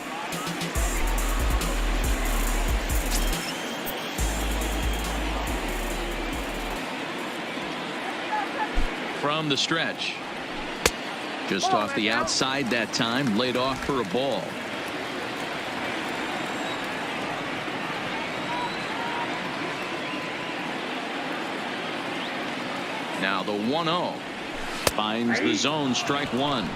From the stretch. Just off the outside that time, laid off for a ball. Now the 1-0 finds the zone, strike 1.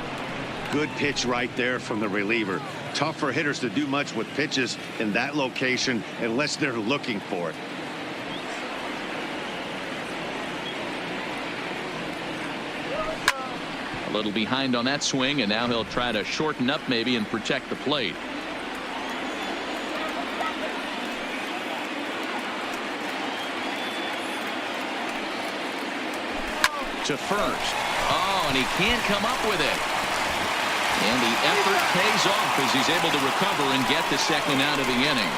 Good pitch right there from the reliever. Tough for hitters to do much with pitches in that location unless they're looking for it. A little behind on that swing, and now he'll try to shorten up maybe and protect the plate. To first. Oh, and he can't come up with it. And the effort pays off as he's able to recover and get the second out of the inning.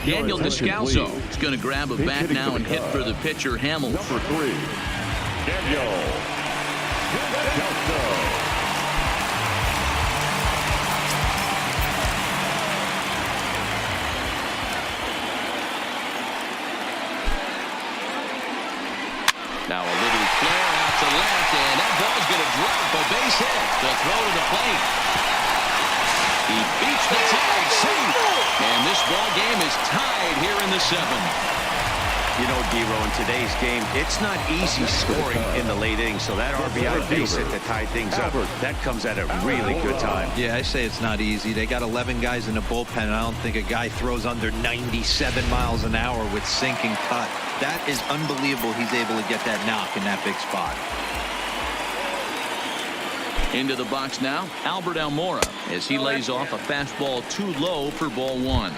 Daniel Descalzo is going to grab a bat now and hit for the pitcher Hamill. Number 3, Daniel Descalzo. Now a little flare out to left, and that ball's going to drop a base hit. The throw to the plate. He beats the tag safe, and this ball game is tied here in the 7th. You know, Dero, in today's game, it's not easy scoring in the late innings, so that RBI base hit to tie things up, that comes at a really good time. Yeah, I say it's not easy. They got 11 guys in the bullpen, and I don't think a guy throws under 97 miles an hour with sinking cut. That is unbelievable he's able to get that knock in that big spot. Into the box now, Albert Almora, as he lays off a fastball too low for ball 1.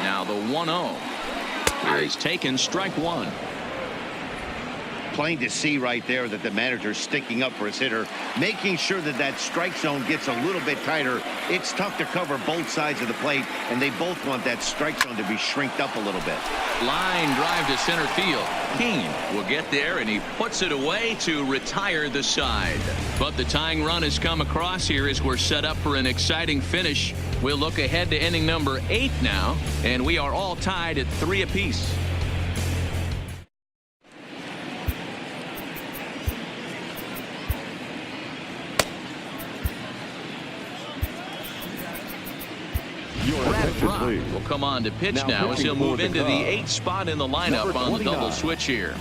Now the 1-0 is taken, strike 1. Plain to see right there that the manager's sticking up for his hitter, making sure that that strike zone gets a little bit tighter. It's tough to cover both sides of the plate, and they both want that strike zone to be shrinked up a little bit. Line drive to center field. Keane will get there, and he puts it away to retire the side. But the tying run has come across here as we're set up for an exciting finish. We'll look ahead to inning number 8 now, and we are all tied at 3 apiece. Brock will come on to pitch now as he'll move into the 8th spot in the lineup on the double switch here.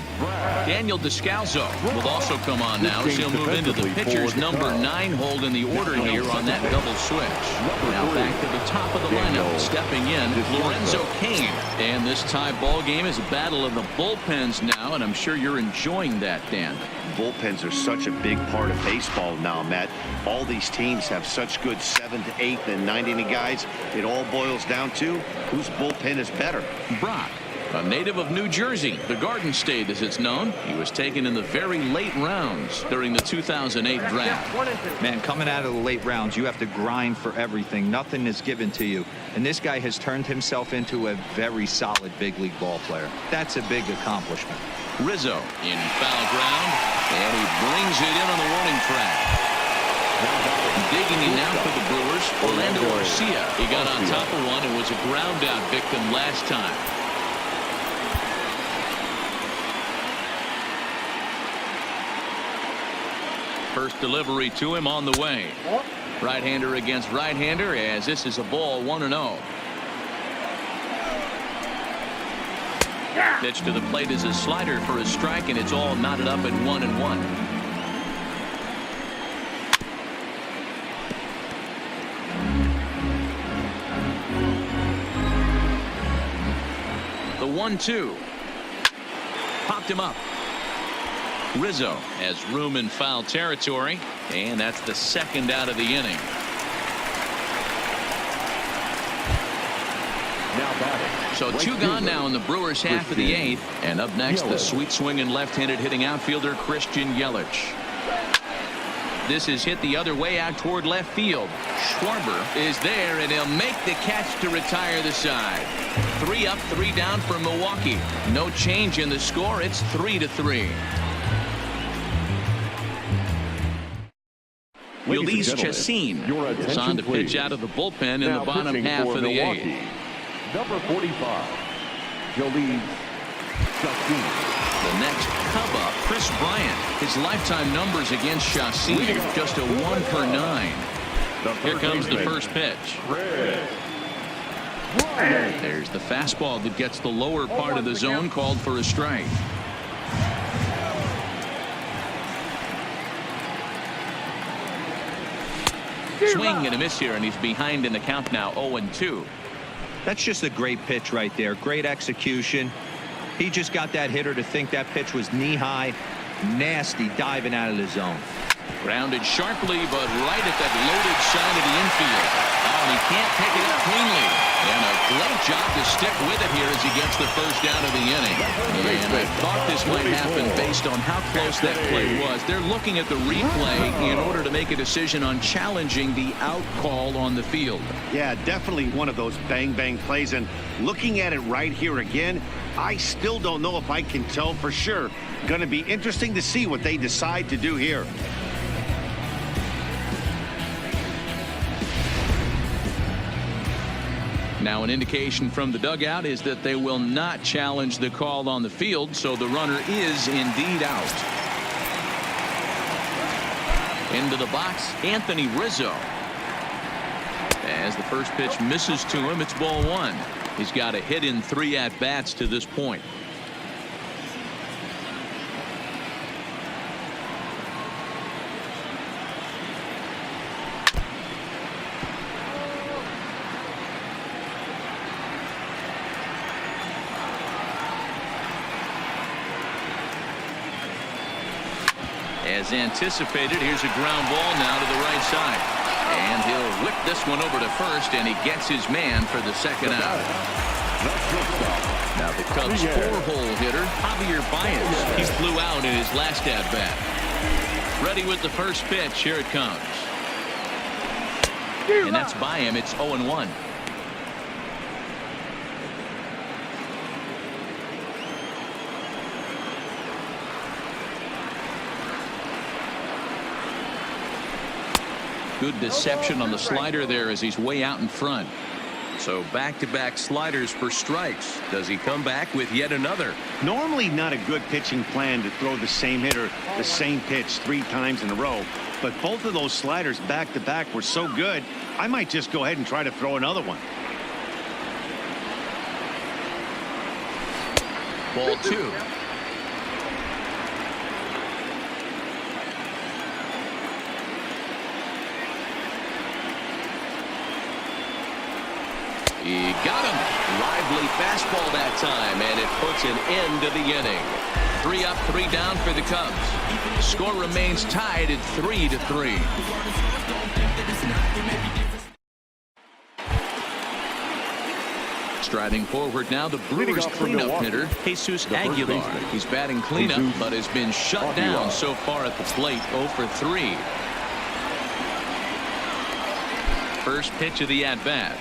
Daniel Descalzo will also come on now as he'll move into the pitcher's number 9 hold in the order here on that double switch. Now back to the top of the lineup, stepping in, Lorenzo Cain. And this tie ball game is a battle of the bullpens now, and I'm sure you're enjoying that, Dan. Bullpens are such a big part of baseball now, Matt. All these teams have such good 7th, 8th, and 9th inning guys. It all boils down to whose bullpen is better. Brock, a native of New Jersey, the Garden State as it's known. He was taken in the very late rounds during the 2008 draft. Man, coming out of the late rounds, you have to grind for everything. Nothing is given to you. And this guy has turned himself into a very solid big league ball player. That's a big accomplishment. Rizzo in foul ground, and he brings it in on the warning track. Digging in now for the Brewers, Orlando Garcia. He got on top of one and was a ground out victim last time. First delivery to him on the way. Right-hander against right-hander, as this is a ball 1-0. Pitch to the plate is a slider for a strike, and it's all knotted up at 1-1. The 1-2 popped him up. Rizzo has room in foul territory, and that's the 2nd out of the inning. So 2 gone now in the Brewers half of the 8th, and up next the sweet swinging left-handed hitting outfielder Christian Yelich. This is hit the other way out toward left field. Schwarber is there, and he'll make the catch to retire the side. 3 up, 3 down for Milwaukee. No change in the score. It's 3-3. Ulysses Chacin is on to pitch out of the bullpen in the bottom half of the 8th. Number 45, Ulysses Chacin. The next Cub up, Chris Bryant. His lifetime numbers against Chacin, just a 1 per 9. Here comes the first pitch. There's the fastball that gets the lower part of the zone, called for a strike. Swing and a miss here, and he's behind in the count now, 0-2. That's just a great pitch right there. Great execution. He just got that hitter to think that pitch was knee-high. Nasty diving out of the zone. Grounded sharply, but right at that loaded side of the infield. Oh, and he can't pick it up cleanly. And a great job to stick with it here as he gets the first out of the inning. And I thought this might happen based on how close that play was. They're looking at the replay in order to make a decision on challenging the out call on the field. Yeah, definitely one of those bang-bang plays. And looking at it right here again, I still don't know if I can tell for sure. Going to be interesting to see what they decide to do here. Now, an indication from the dugout is that they will not challenge the call on the field, so the runner is indeed out. Into the box, Anthony Rizzo. As the first pitch misses to him, it's ball one. He's got a hit in 3 at-bats to this point. As anticipated, here's a ground ball now to the right side. And he'll whip this one over to first, and he gets his man for the second out. Now the Cubs' 4-hole hitter, Javier Baez. He flew out in his last at-bat. Ready with the first pitch. Here it comes. And that's by him. It's 0-1. Good deception on the slider there as he's way out in front. So back-to-back sliders for strikes. Does he come back with yet another? Normally not a good pitching plan to throw the same hitter the same pitch 3 times in a row. But both of those sliders back-to-back were so good, I might just go ahead and try to throw another one. Ball 2. He got him. Lively fastball that time, and it puts an end to the inning. 3 up, 3 down for the Cubs. Score remains tied at 3-3. Striding forward now, the Brewers cleanup hitter, Jesus Aguilar. He's batting cleanup, but has been shut down so far at the plate, 0 for 3. First pitch of the at-bat.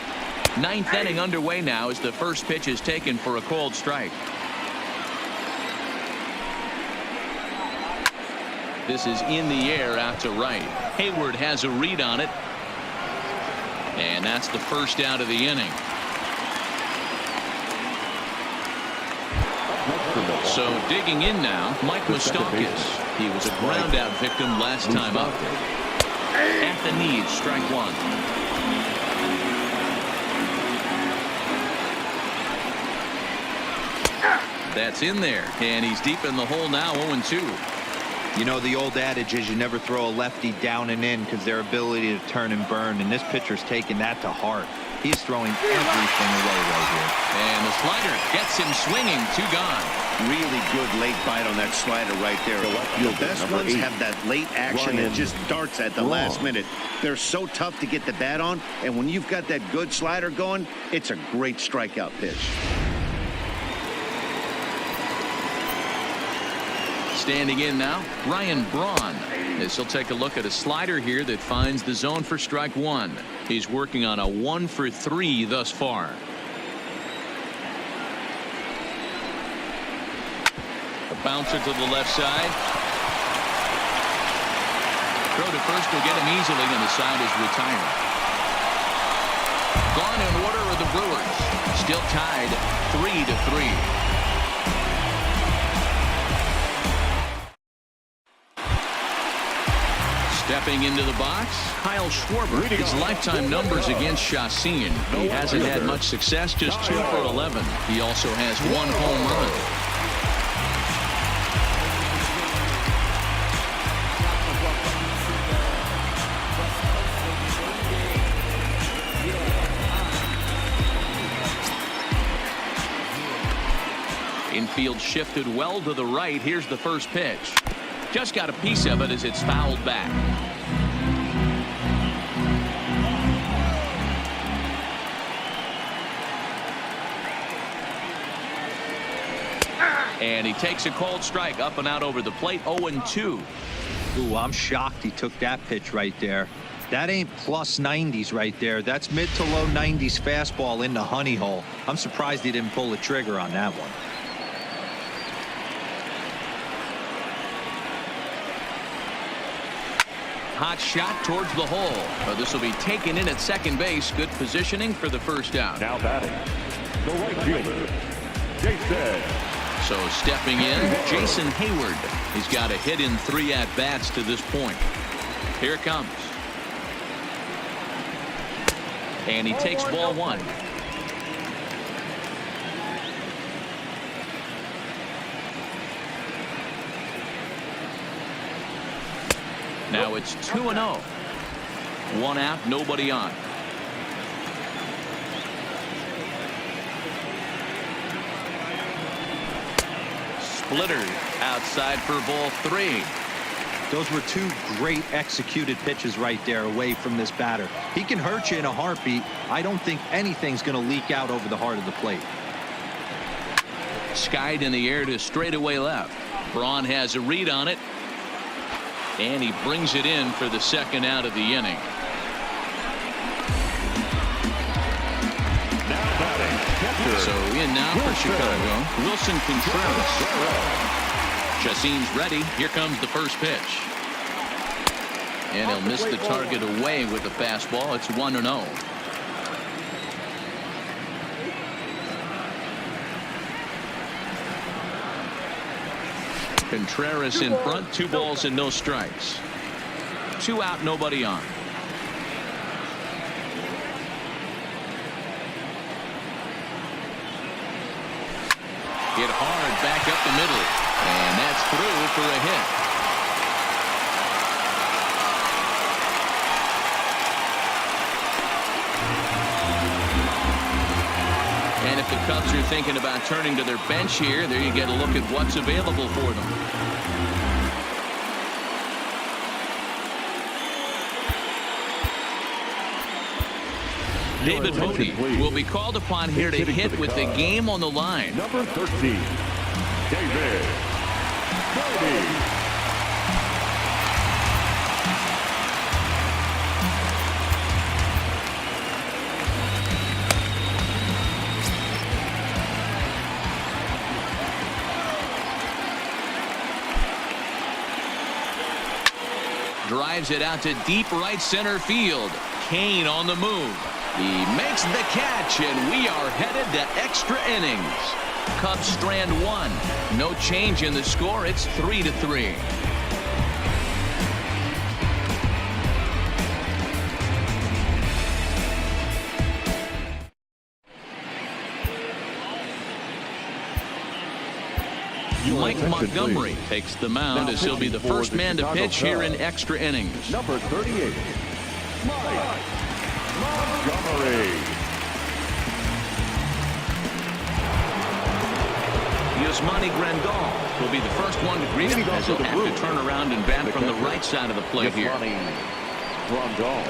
9th inning underway now as the first pitch is taken for a called strike. This is in the air out to right. Hayward has a read on it. And that's the first out of the inning. So digging in now, Mike Moustakas. He was a ground out victim last time up. At the knees, strike 1. That's in there, and he's deep in the hole now, 0-2. You know, the old adage is you never throw a lefty down and in because their ability to turn and burn, and this pitcher's taking that to heart. He's throwing everything away right here. And the slider gets him swinging, 2 gone. Really good late bite on that slider right there. The best ones have that late action that just darts at the last minute. They're so tough to get the bat on, and when you've got that good slider going, it's a great strikeout pitch. Standing in now, Ryan Braun. As he'll take a look at a slider here that finds the zone for strike 1. He's working on a 1 for 3 thus far. A bouncer to the left side. Throw to first will get him easily, and the side is retired. Gone in order are the Brewers. Still tied 3-3. Stepping into the box, Kyle Schwarber. His lifetime numbers against Chacin. He hasn't had much success, just 2 for 11. He also has 1 home run. Infield shifted well to the right. Here's the first pitch. Just got a piece of it as it's fouled back. And he takes a cold strike up and out over the plate. 0-2. Ooh, I'm shocked he took that pitch right there. That ain't plus 90s right there. That's mid to low 90s fastball in the honey hole. I'm surprised he didn't pull the trigger on that one. Hot shot towards the hole. But this will be taken in at second base. Good positioning for the first out. Now batting, the right fielder, Jason. So stepping in, Jason Hayward. He's got a hit in 3 at-bats to this point. Here it comes. And he takes ball 1. Now it's 2-0. 1 out, nobody on. Splitter outside for ball 3. Those were 2 great executed pitches right there away from this batter. He can hurt you in a heartbeat. I don't think anything's going to leak out over the heart of the plate. Skied in the air to straightaway left. Braun has a read on it. And he brings it in for the second out of the inning. So in now for Chicago, Wilson Contreras. Chacin's ready. Here comes the first pitch. And he'll miss the target away with the fastball. It's 1-0. Contreras in front. 2 balls and no strikes. 2 out, nobody on. Hit hard back up the middle. And that's through for a hit. And if the Cubs are thinking about turning to their bench here, there you get a look at what's available for them. David Moody will be called upon here to hit with the game on the line. Number 13, David Moody. Drives it out to deep right center field. Kane on the move. He makes the catch, and we are headed to extra innings. Cubs strand 1. No change in the score. It's 3-3. Mike Montgomery takes the mound as he'll be the first man to pitch here in extra innings. Number 38, Mike Montgomery. Yasmani Grandal will be the first one to greet him as he'll have to turn around and bat from the right side of the plate here. Grandal.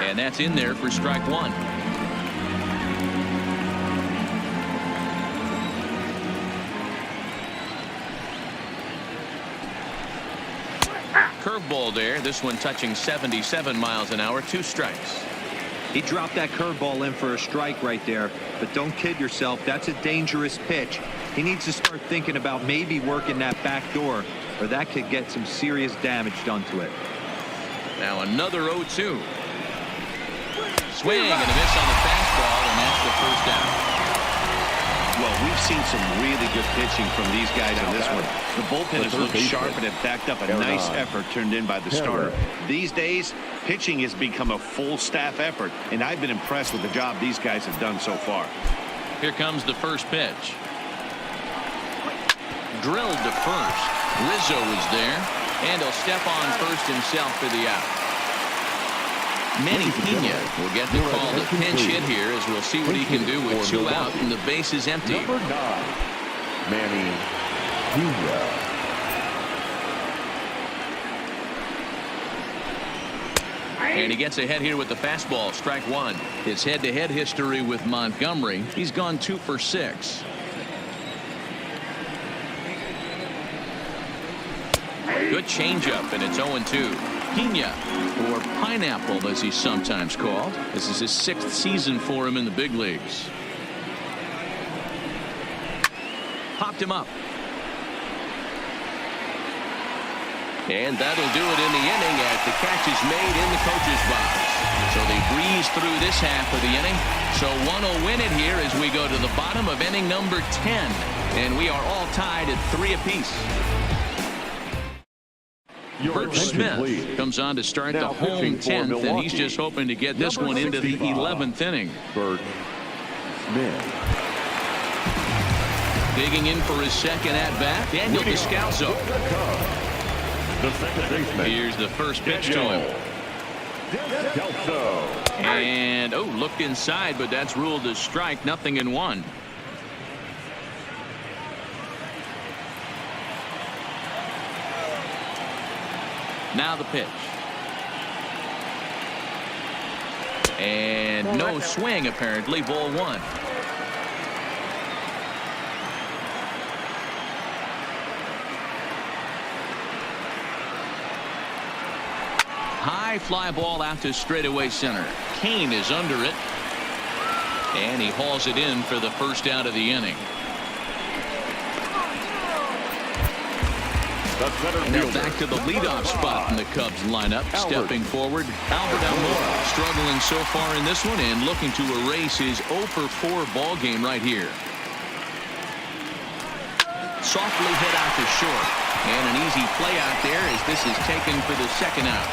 And that's in there for strike 1. Curveball there. This one touching 77 miles an hour. 2 strikes. He dropped that curveball in for a strike right there. But don't kid yourself. That's a dangerous pitch. He needs to start thinking about maybe working that back door, or that could get some serious damage done to it. Now another 0-2. Swing and a miss on the fastball, and that's the first out. Well, we've seen some really good pitching from these guys on this one. The bullpen has looked sharp and have backed up a nice effort turned in by the starter. These days, pitching has become a full staff effort, and I've been impressed with the job these guys have done so far. Here comes the first pitch. Drilled to first. Rizzo is there, and he'll step on first himself for the out. Manny Pena will get the call to pinch hit here, as we'll see what he can do with 2 out and the base is empty. Number 9, Manny Pena. And he gets ahead here with the fastball. Strike 1. His head-to-head history with Montgomery. He's gone 2 for 6. Good changeup, and it's 0-2. Pina, or Pineapple as he's sometimes called. This is his 6th season for him in the big leagues. Popped him up. And that'll do it in the inning as the catch is made in the coach's box. So they breeze through this half of the inning. So one will win it here as we go to the bottom of inning number 10. And we are all tied at 3 apiece. Bert Smith comes on to start the home 10th, and he's just hoping to get this one into the 11th inning. Bert Smith. Digging in for his second at-bat, Daniel Descalso. The second baseman. Here's the first pitch to him. And, looked inside, but that's ruled a strike, 0-1. Now the pitch. And no swing, apparently, ball 1. High fly ball out to straightaway center. Kane is under it. And he hauls it in for the first out of the inning. Now back to the leadoff spot in the Cubs lineup. Stepping forward, Albert Almora, struggling so far in this one and looking to erase his 0-for-4 ball game right here. Softly hit out to short. And an easy play out there as this is taken for the second out.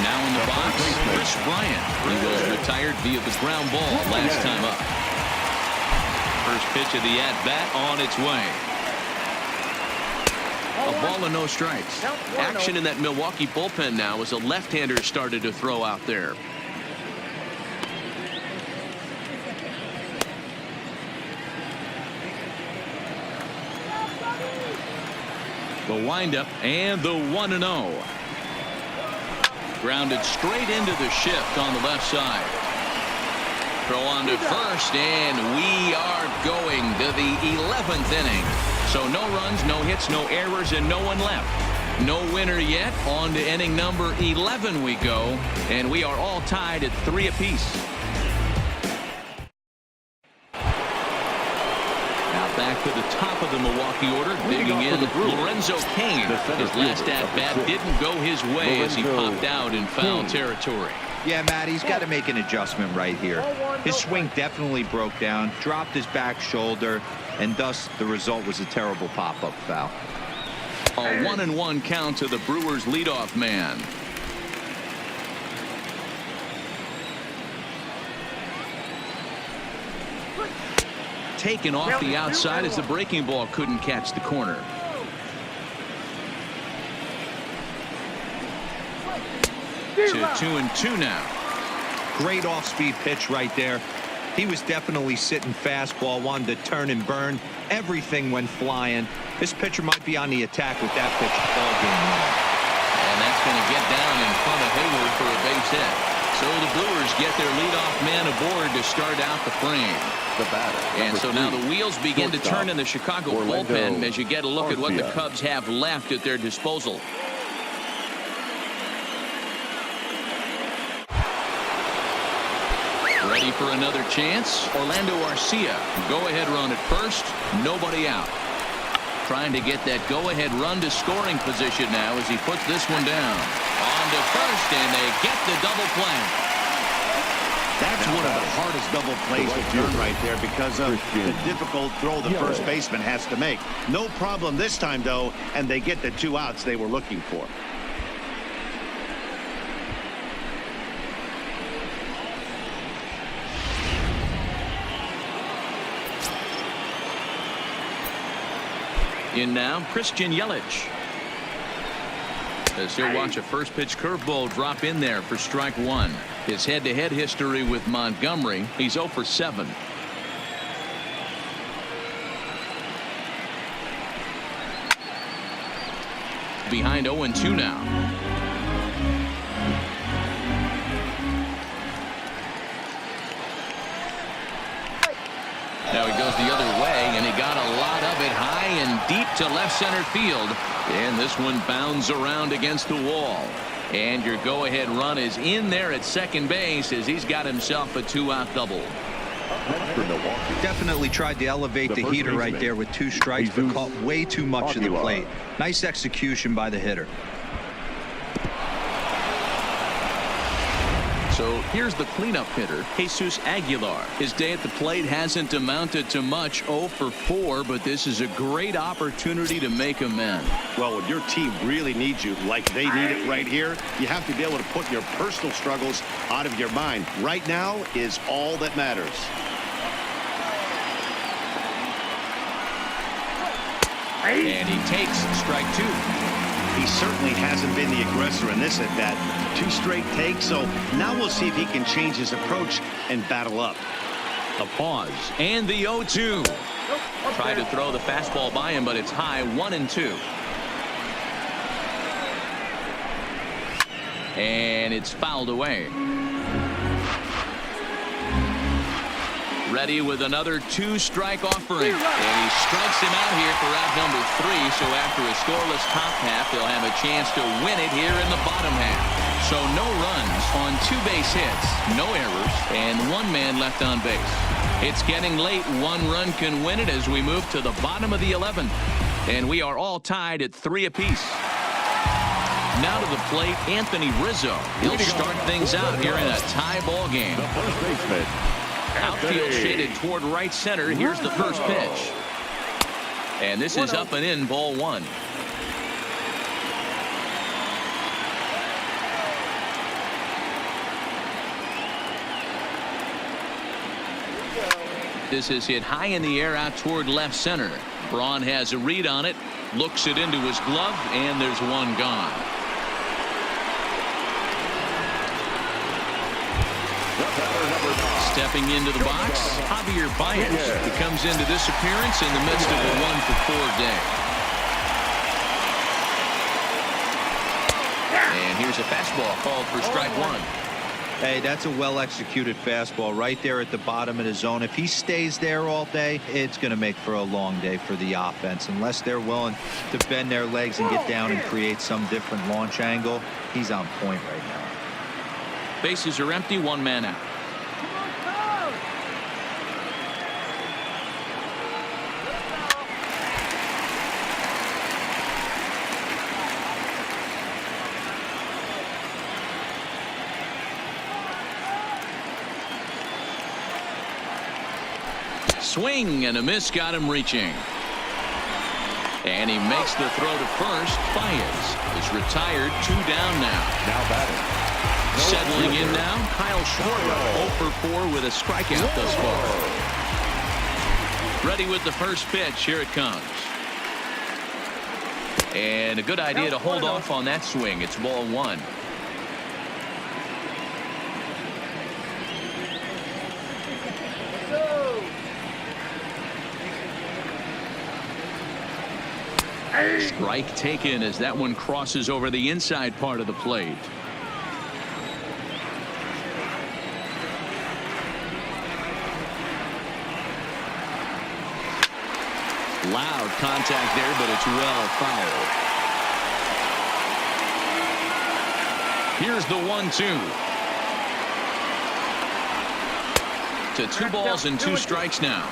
Now in the box, Chris Bryant. He was retired via the ground ball last time up. First pitch of the at-bat on its way. A ball and no strikes. Action in that Milwaukee bullpen now as a left-hander started to throw out there. The windup and the 1-0. Grounded straight into the shift on the left side. Throw on to first, and we are going to the 11th inning. So no runs, no hits, no errors, and no one left. No winner yet. On to inning number 11 we go, and we are all tied at 3 apiece. Now back to the top of the Milwaukee order, digging in Lorenzo Cain. His last at-bat didn't go his way as he popped out in foul territory. Yeah, Matt, he's got to make an adjustment right here. His swing definitely broke down, dropped his back shoulder, and thus the result was a terrible pop-up foul. A 1-1 count to the Brewers leadoff man. Taken off the outside as the breaking ball couldn't catch the corner. To 2-2 now. Great off-speed pitch right there. He was definitely sitting fastball, wanted to turn and burn. Everything went flying. This pitcher might be on the attack with that pitch all game long. And that's going to get down in front of Hayward for a base hit. So the Brewers get their leadoff man aboard to start out the frame. The batter. And so now the wheels begin to turn in the Chicago bullpen as you get a look at what the Cubs have left at their disposal. Ready for another chance. Orlando Arcia. Go-ahead run at first. Nobody out. Trying to get that go-ahead run to scoring position now as he puts this one down. On to first, and they get the double play. That's one of the hardest double plays to turn right there because of the difficult throw the first baseman has to make. No problem this time, though, and they get the 2 outs they were looking for. In now, Christian Yelich. As he'll watch a first pitch curveball drop in there for strike 1. His head-to-head history with Montgomery, he's 0 for 7. Behind 0-2 now. Now he goes the other way, and he got a lot of it high and deep to left center field, and this one bounds around against the wall. And your go-ahead run is in there at second base as he's got himself a 2-out double. Definitely tried to elevate the heater right there with 2 strikes, but caught way too much of the plate. Nice execution by the hitter. So here's the cleanup hitter, Jesus Aguilar. His day at the plate hasn't amounted to much, 0 for 4, but this is a great opportunity to make amends. Well, when your team really needs you, like they need it right here, you have to be able to put your personal struggles out of your mind. Right now is all that matters. And he takes strike 2. He certainly hasn't been the aggressor in this at bat. 2 straight takes, so now we'll see if he can change his approach and battle up. A pause, and the 0-2. Tried to throw the fastball by him, but it's high, 1-2. And it's fouled away. Ready with another 2-strike offering. And he strikes him out here for out number 3. So after a scoreless top half, they'll have a chance to win it here in the bottom half. So no runs on 2 base hits, no errors, and 1 man left on base. It's getting late. 1 run can win it as we move to the bottom of the 11th. And we are all tied at 3 apiece. Now to the plate, Anthony Rizzo. He'll start things out here in a tie ball game. The first baseman. Outfield shaded toward right center. Here's the first pitch. And this is up and in, ball 1. This is hit high in the air out toward left center. Braun has a read on it, looks it into his glove, and there's 1 gone. Stepping into the box, Javier Baez. He comes into this appearance in the midst of a 1 for 4 day. And here's a fastball called for strike 1. Hey, that's a well-executed fastball right there at the bottom of the zone. If he stays there all day, it's going to make for a long day for the offense. Unless they're willing to bend their legs and get down and create some different launch angle, he's on point right now. Bases are empty, 1 man out. Swing and a miss got him reaching. And he makes the throw to first. Baez is retired, 2 down now. Now batting. Settling in now, Kyle Schwarber, 0 for 4 with a strikeout thus far. Ready with the first pitch. Here it comes. And a good idea to hold off on that swing. It's ball 1. Strike taken as that one crosses over the inside part of the plate. Loud contact there, but it's well fouled. Here's the 1-2. To 2 balls and 2 strikes now.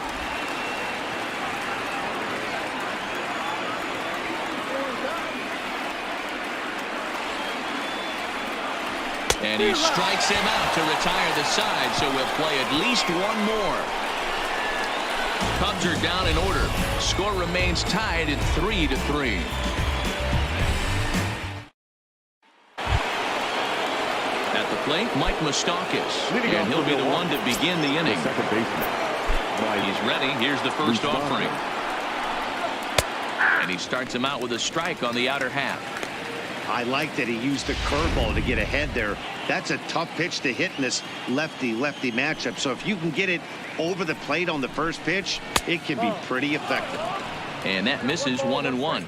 And he strikes him out to retire the side, so we'll play at least 1 more. Cubs are down in order. Score remains tied at 3-3. At the plate, Mike Moustakas, and he'll be the one to begin the inning. Second baseman. He's ready. Here's the first offering. And he starts him out with a strike on the outer half. I like that he used the curveball to get ahead there. That's a tough pitch to hit in this lefty-lefty matchup. So if you can get it over the plate on the first pitch, it can be pretty effective. And that misses 1-1.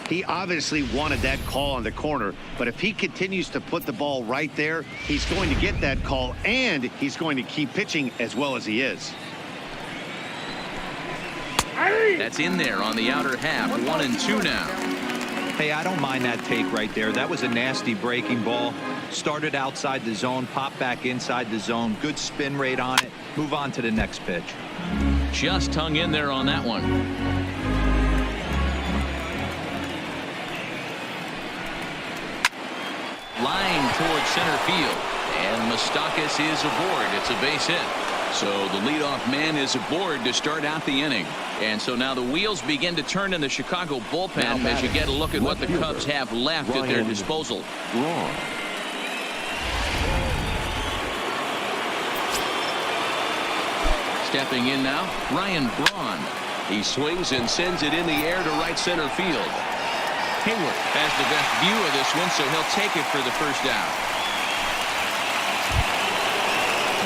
He obviously wanted that call on the corner, but if he continues to put the ball right there, he's going to get that call, and he's going to keep pitching as well as he is. That's in there on the outer half. 1-2 now. Hey, I don't mind that take right there. That was a nasty breaking ball. Started outside the zone, popped back inside the zone. Good spin rate on it. Move on to the next pitch. Just hung in there on that one. Line towards center field. And Moustakas is aboard. It's a base hit. So the leadoff man is aboard to start out the inning. And so now the wheels begin to turn in the Chicago bullpen as you get a look at what the Cubs have left at their disposal. Stepping in now, Ryan Braun. He swings and sends it in the air to right center field. Hayward has the best view of this one, so he'll take it for the first out.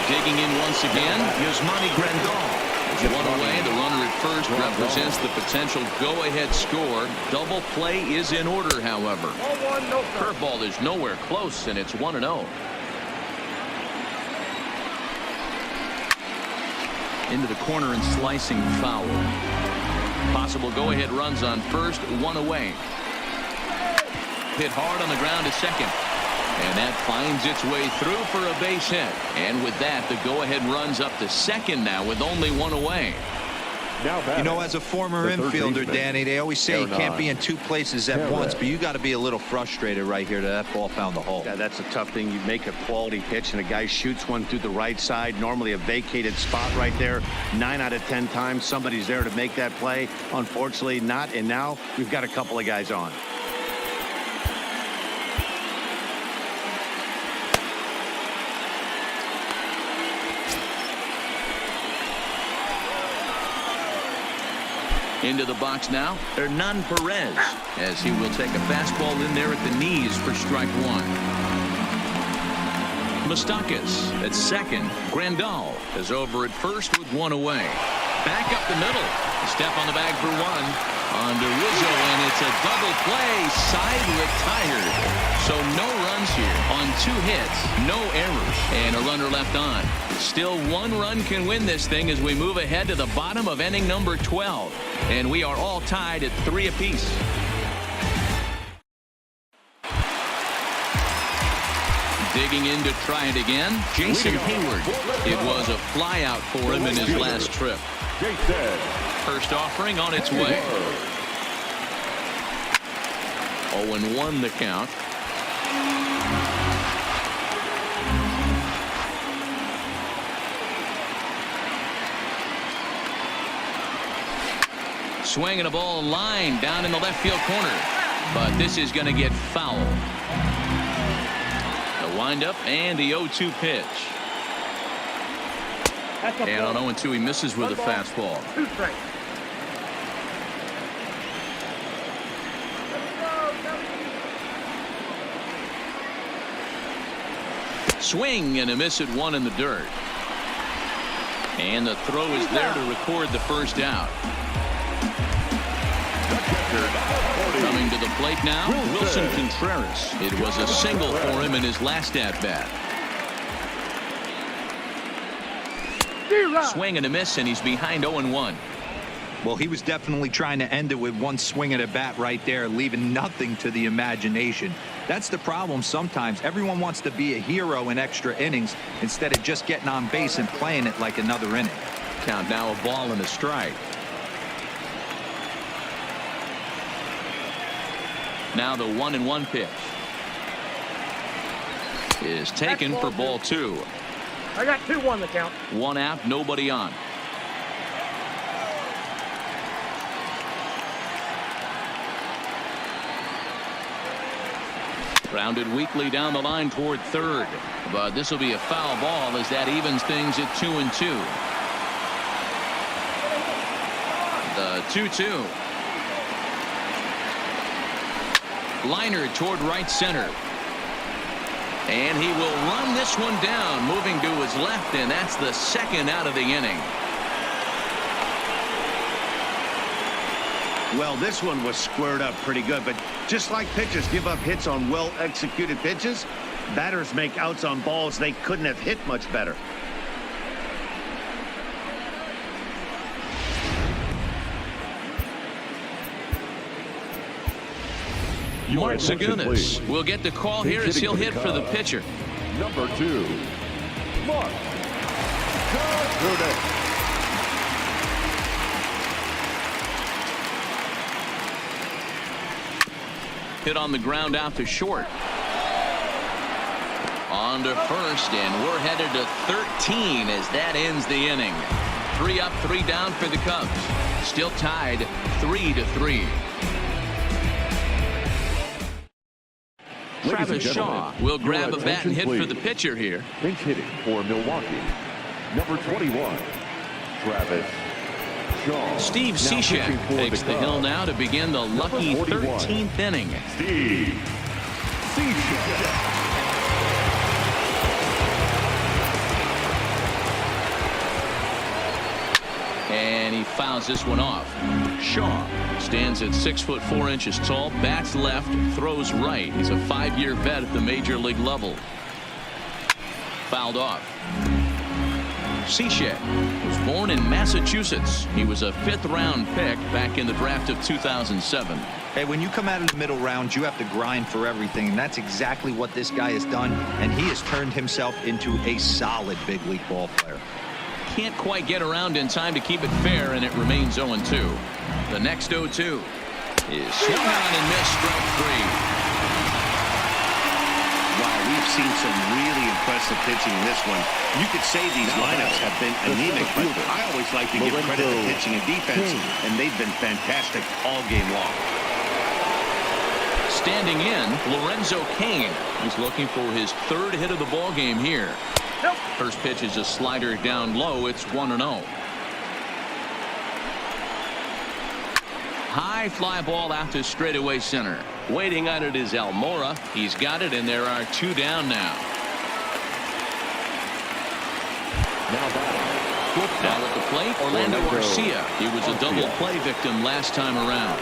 Digging in once again, Yasmani Grandal. One away, the runner at first represents the potential go-ahead score. Double play is in order, however. Curveball is nowhere close, and it's 1-0. Into the corner and slicing foul. Possible go-ahead runs on first, one away. Hit hard on the ground to second. And that finds its way through for a base hit. And with that, the go-ahead runs up to second now with only one away. You know, as a former infielder, Danny, they always say you can't be in two places at once, but you got to be a little frustrated right here that ball found the hole. Yeah, that's a tough thing. You make a quality pitch and a guy shoots one through the right side, normally a vacated spot right there. 9 out of 10 times somebody's there to make that play. Unfortunately not, and now we've got a couple of guys on. Into the box now, Hernan Perez, as he will take a fastball in there at the knees for strike one. Moustakas at second. Grandal is over at first with one away. Back up the middle. Step on the bag for one. Under Rizzo, and it's a double play. Side retired. So no runs here on 2 hits, no errors, and a runner left on. Still 1 run can win this thing as we move ahead to the bottom of inning number 12. And we are all tied at 3 apiece. Digging in to try it again, Jason Hayward. It was a flyout for him in his last trip. First offering on its way. 0-1 the count. Swinging a ball line down in the left field corner. But this is going to get foul. The windup and the 0-2 pitch. And on 0-2 he misses with a fastball. 2 strikes. Swing and a miss at 1 in the dirt. And the throw is there to record the first out. Coming to the plate now, Wilson Contreras. It was a single for him in his last at-bat. Swing and a miss, and he's behind 0-1. Well, he was definitely trying to end it with one swing at a bat right there, leaving nothing to the imagination. That's the problem sometimes. Everyone wants to be a hero in extra innings instead of just getting on base and playing it like another inning. Count now, a ball and a strike. Now the 1-1 pitch is taken for ball 2. I got 2-1 the count. 1 out, nobody on. Grounded weakly down the line toward third, but this will be a foul ball as that evens things at 2-2. The 2-2. Liner toward right center. And he will run this one down, moving to his left, and that's the second out of the inning. Well, this one was squared up pretty good, but just like pitchers give up hits on well-executed pitches, batters make outs on balls they couldn't have hit much better. Your Mark attention, Segunas please. will get the call here as he'll hit for the pitcher. Number 2, Mark Segunas. Hit on the ground out to short. On to first, and we're headed to 13 as that ends the inning. 3 up, 3 down for the Cubs. Still tied 3-3. Travis Shaw will grab a bat and hit for the pitcher here. Pinch hitting for Milwaukee. Number 21, Travis Shaw. Steve Cishek takes the hill now to begin the lucky 13th inning. Steve Cishek. And he fouls this one off. Shaw stands at 6'4" tall, bats left, throws right. He's a 5-year vet at the major league level. Fouled off. Cishek was born in Massachusetts. He was a 5th-round pick back in the draft of 2007. Hey, when you come out of the middle rounds, you have to grind for everything, and that's exactly what this guy has done, and he has turned himself into a solid big league ball player. Can't quite get around in time to keep it fair, and it remains 0-2. The next 0-2 is swung on and missed, strike 3. Wow, we've seen some really impressive pitching in this one. You could say these lineups have been anemic, but I always like to give credit to pitching and defense, and they've been fantastic all game long. Standing in, Lorenzo Cain. He's looking for his 3rd hit of the ball game here. First pitch is a slider down low. It's 1-0. High fly ball out to straightaway center. Waiting on it is Almora. He's got it, and there are 2 down now. Now at the plate, Orlando Arcia. He was a double play victim last time around.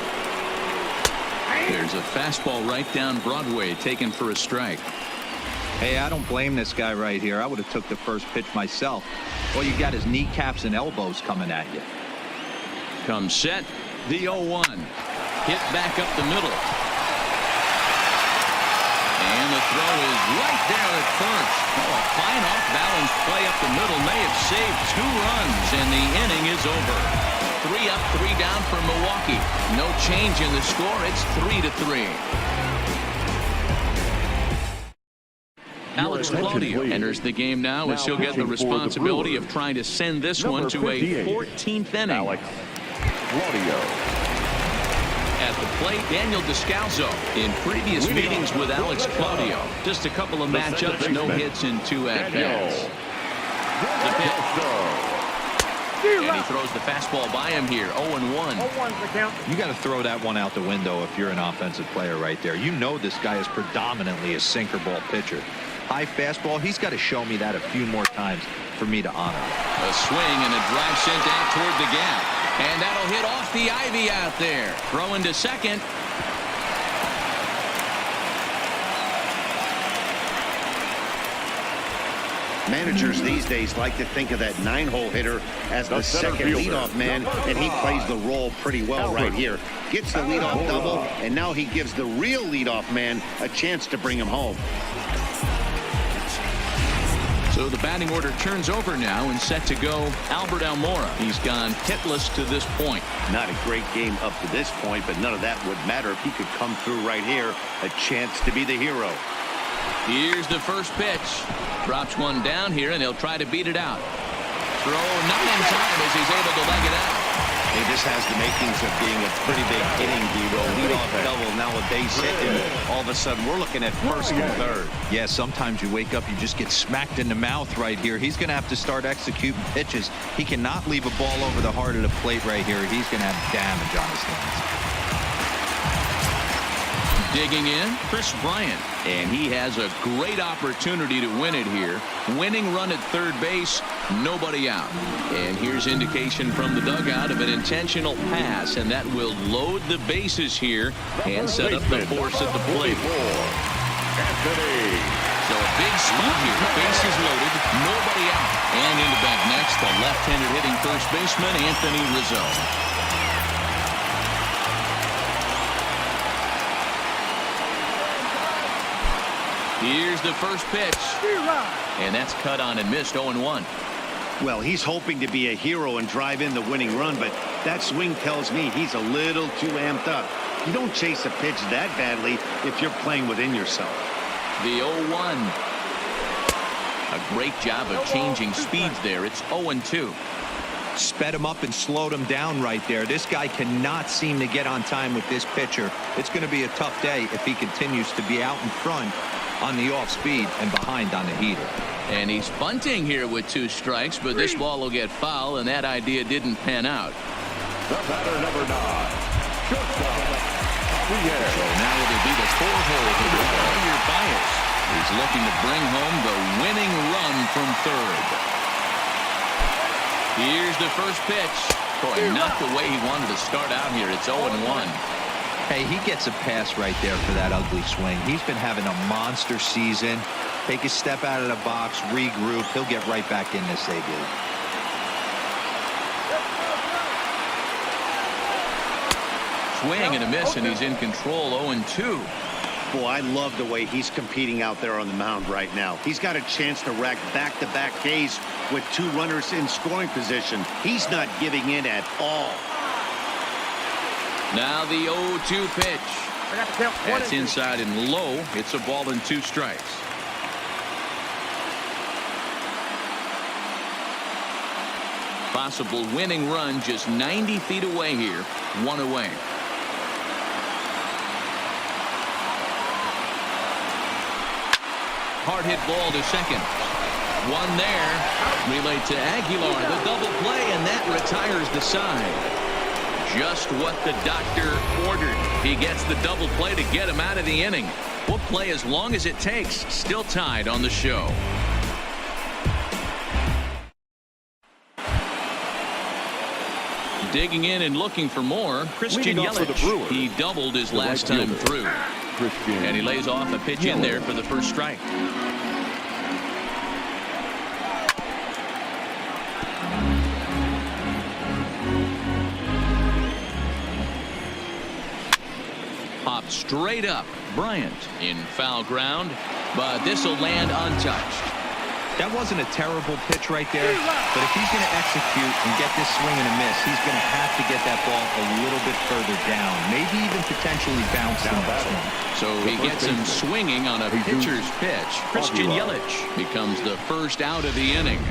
There's a fastball right down Broadway, taken for a strike. Hey, I don't blame this guy right here. I would have took the first pitch myself. All you got is kneecaps and elbows coming at you. Comes set. The 0-1. Hit back up the middle. And the throw is right there at first. Oh, a fine off-balance play up the middle may have saved 2 runs, and the inning is over. 3 up, 3 down for Milwaukee. No change in the score. It's 3-3. Alex Claudio enters the game now as he'll get the responsibility of trying to send this one to a 14th inning. Alex Claudio. At the plate, Daniel Descalso. In previous meetings with Alex Claudio, just a couple of matchups, no hits in 2 at-bats. The pitch. And he throws the fastball by him here. 0-1. You got to throw that one out the window if you're an offensive player right there. You know this guy is predominantly a sinker ball pitcher. High fastball, he's got to show me that a few more times for me to honor. A swing and a drive sent out toward the gap. And that'll hit off the ivy out there. Throwing to second. Managers these days like to think of that 9-hole hitter as the second leadoff man, and he plays the role pretty well right here. Gets the leadoff double, and now he gives the real leadoff man a chance to bring him home. So the batting order turns over now and set to go Albert Almora. He's gone hitless to this point. Not a great game up to this point, but none of that would matter if he could come through right here. A chance to be the hero. Here's the first pitch. Drops one down here, and he'll try to beat it out. Throw not in time as he's able to leg it out. Hey, this has the makings of being a pretty big inning, Debo. Leadoff double, now a base hit, and all of a sudden we're looking at first and third. Yeah, sometimes you wake up, you just get smacked in the mouth right here. He's going to have to start executing pitches. He cannot leave a ball over the heart of the plate right here. He's going to have damage on his hands. Digging in, Chris Bryant, and he has a great opportunity to win it here. Winning run at third base, nobody out. And here's indication from the dugout of an intentional pass, and that will load the bases here and set up the force at the plate. So a big spot here, bases loaded, nobody out. And into back next, the left-handed hitting first baseman, Anthony Rizzo. Here's the first pitch. And that's cut on and missed. 0-1. Well, he's hoping to be a hero and drive in the winning run, but that swing tells me he's a little too amped up. You don't chase a pitch that badly if you're playing within yourself. The 0-1. A great job of changing speeds there. It's 0-2. Sped him up and slowed him down right there. This guy cannot seem to get on time with this pitcher. It's going to be a tough day if he continues to be out in front on the off speed and behind on the heater. And he's bunting here with 2 strikes, but this ball will get foul, and that idea didn't pan out. The batter, number 9, shortstop, Javier. So now it'll be the 4-hole to the Javier Baez. He's looking to bring home the winning run from third. Here's the first pitch. Boy, not the way he wanted to start out here. It's 0-1. Hey, he gets a pass right there for that ugly swing. He's been having a monster season. Take a step out of the box, regroup. He'll get right back in this debut. Swing and a miss, and he's in control. 0-2. Boy, I love the way he's competing out there on the mound right now. He's got a chance to rack back-to-back Ks with 2 runners in scoring position. He's not giving in at all. Now the 0-2 pitch. That's inside and low. It's a ball and 2 strikes. Possible winning run just 90 feet away here. 1 away. Hard hit ball to second. 1 there. Relay to Aguilar. The double play, and that retires the side. Just what the doctor ordered. He gets the double play to get him out of the inning. We'll play as long as it takes. Still tied on the show. Digging in and looking for more, Christian Yelich. He doubled his last time through. And he lays off a pitch in there for the first strike. Popped straight up. Bryant in foul ground, but this will land untouched. That wasn't a terrible pitch right there, but if he's going to execute and get this swing and a miss, he's going to have to get that ball a little bit further down, maybe even potentially bounce the next one. So he gets him swinging on a pitcher's pitch. Christian Yelich becomes the first out of the inning.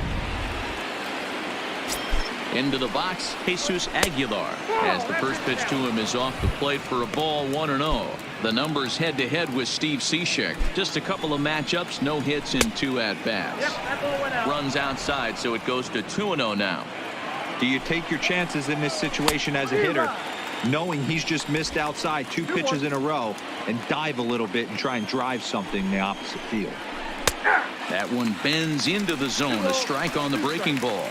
Into the box, Jesus Aguilar, as the first pitch to him is off the plate for a ball. 1-0. The numbers head-to-head with Steve Cishek. Just a couple of matchups, no hits in 2 at-bats. Runs outside, so it goes to 2-0 now. Do you take your chances in this situation as a hitter, knowing he's just missed outside 2 pitches in a row, and dive a little bit and try and drive something in the opposite field? That one bends into the zone. A strike on the breaking ball.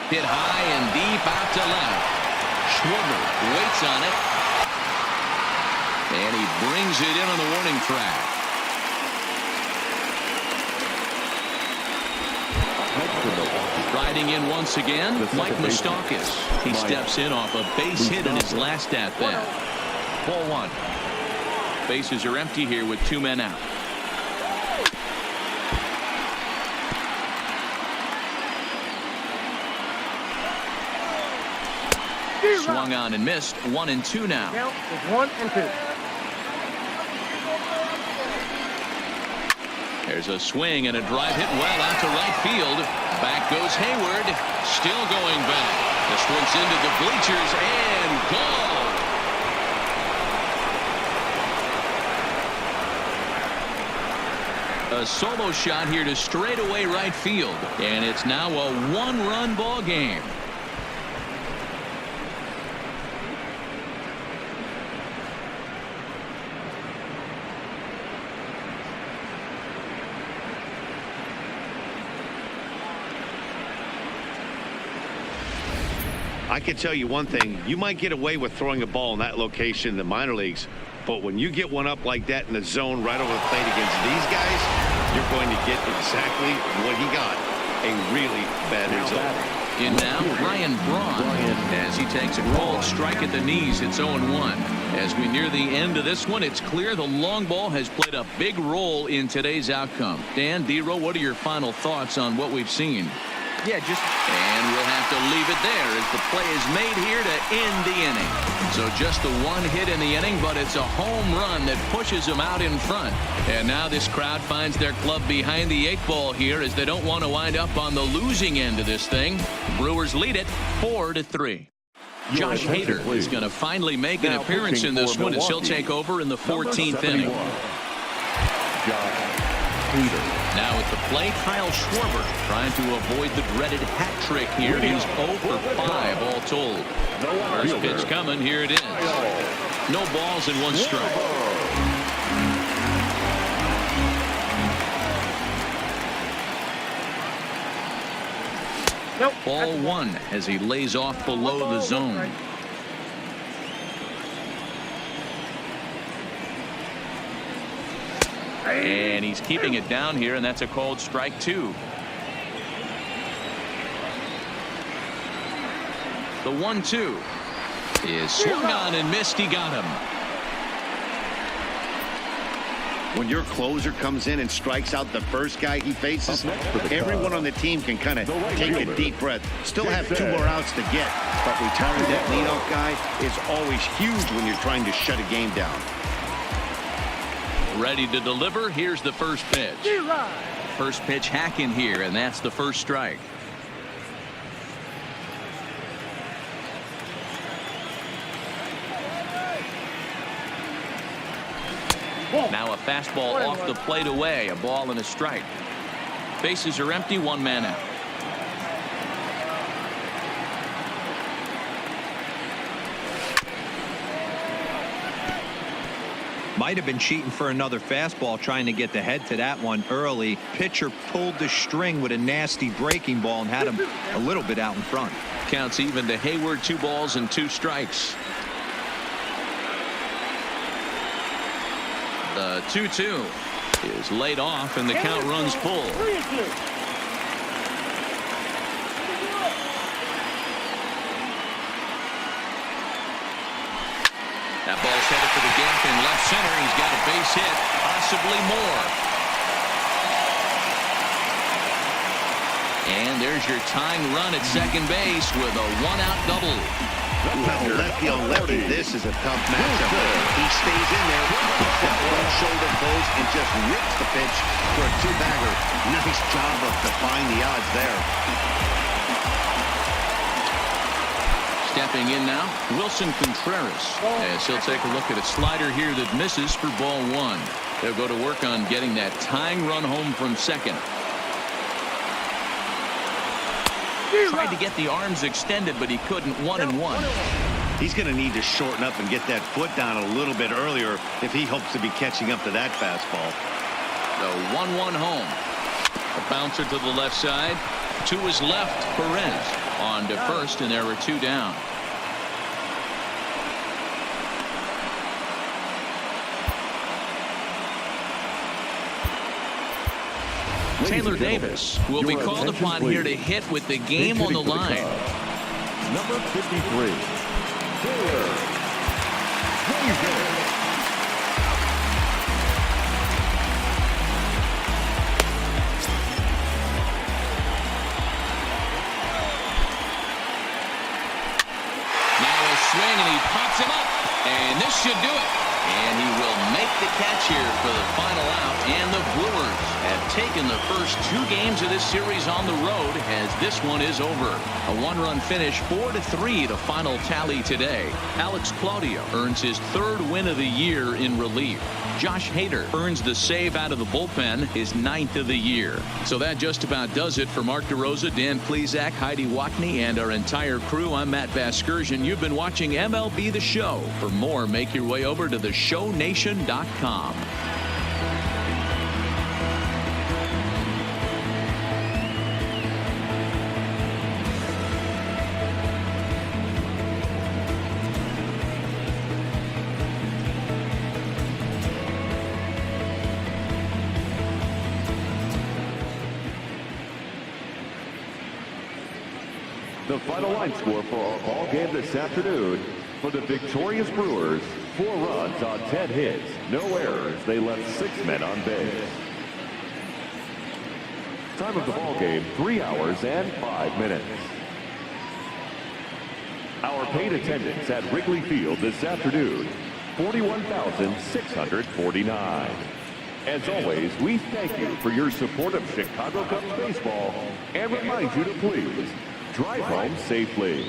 Hit high and deep out to left. Schwarber waits on it. And he brings it in on the warning track. Riding in once again, Mike Moustakas. He steps in off a base hit in his last at-bat. Ball 1. Bases are empty here with 2 men out. Swung on and missed. 1-2 now. Count is 1-2. There's a swing and a drive hit well out to right field. Back goes Hayward. Still going back. This one's into the bleachers and gone. A solo shot here to straightaway right field. And it's now a 1-run ball game. I can tell you one thing. You might get away with throwing a ball in that location in the minor leagues, but when you get one up like that in the zone right over the plate against these guys, you're going to get exactly what he got. A really bad result. In now, Ryan Braun, as he takes a called strike at the knees. It's 0-1. As we near the end of this one, it's clear the long ball has played a big role in today's outcome. Dan, D-Row, what are your final thoughts on what we've seen? Yeah, And we'll have to leave it there as the play is made here to end the inning. So just the one hit in the inning, but it's a home run that pushes them out in front. And now this crowd finds their club behind the 8 ball here as they don't want to wind up on the losing end of this thing. Brewers lead it 4-3. Josh Hader is going to finally make an appearance in this one as he'll take over in the 14th inning. Josh Hader. Now at the plate, Kyle Schwarber trying to avoid the dreaded hat trick here. He's 0 for 5 all told. First pitch coming. Here it is. No balls and 1 strike. Nope. Ball 1 as he lays off below the zone. And he's keeping it down here, and that's a called strike 2. The 1-2 is swung on and missed. He got him. When your closer comes in and strikes out the first guy he faces, everyone on the team can kind of take a deep breath. Still have 2 more outs to get, but retiring that leadoff guy is always huge when you're trying to shut a game down. Ready to deliver. Here's the first pitch. First pitch hacking here, and that's the first strike. Now a fastball off the plate away. A ball and a strike. Bases are empty. 1 man out. might have been cheating for another fastball, trying to get the head to that one early. Pitcher pulled the string with a nasty breaking ball and had him a little bit out in front. Counts even to Hayward. 2 balls and 2 strikes. The 2-2 is laid off and the count runs full. That ball's headed for the gap in left center. He's got a base hit, possibly more. And there's your tying run at second base with a 1-out double. Lefty on lefty, this is a tough matchup. He stays in there, keeps that one shoulder closed, and just rips the pitch for a 2-bagger. Nice job of defying the odds there. Stepping in now, Wilson Contreras, as he'll take a look at a slider here that misses for ball 1. They'll go to work on getting that tying run home from second. Tried to get the arms extended, but he couldn't. 1-1. He's going to need to shorten up and get that foot down a little bit earlier if he hopes to be catching up to that fastball. The 1-1 home. A bouncer to the left side. To his left, Perez on to first, and there were 2 down. Taylor Davis will be called upon here to hit with the game on the line. Number 53, Taylor Davis. Swing, and he pops him up, and this should do it. And he will make the catch here for the final out, and the Brewers have taken the first 2 games of this series on the road as this one is over. A 1-run finish, 4-3 the final tally today. Alex Claudio earns his 3rd win of the year in relief. Josh Hader earns the save out of the bullpen, his 9th of the year. So that just about does it for Mark DeRosa, Dan Plesac, Heidi Wackney, and our entire crew. I'm Matt Vasgersian. You've been watching MLB The Show. For more, make your way over to theshownation.com. The final line score for our ball game this afternoon: for the victorious Brewers, 4 runs on 10 hits, no errors. They left 6 men on base. Time of the ball game, 3 hours and 5 minutes. Our paid attendance at Wrigley Field this afternoon, 41,649. As always, we thank you for your support of Chicago Cubs baseball and remind you to please drive home safely.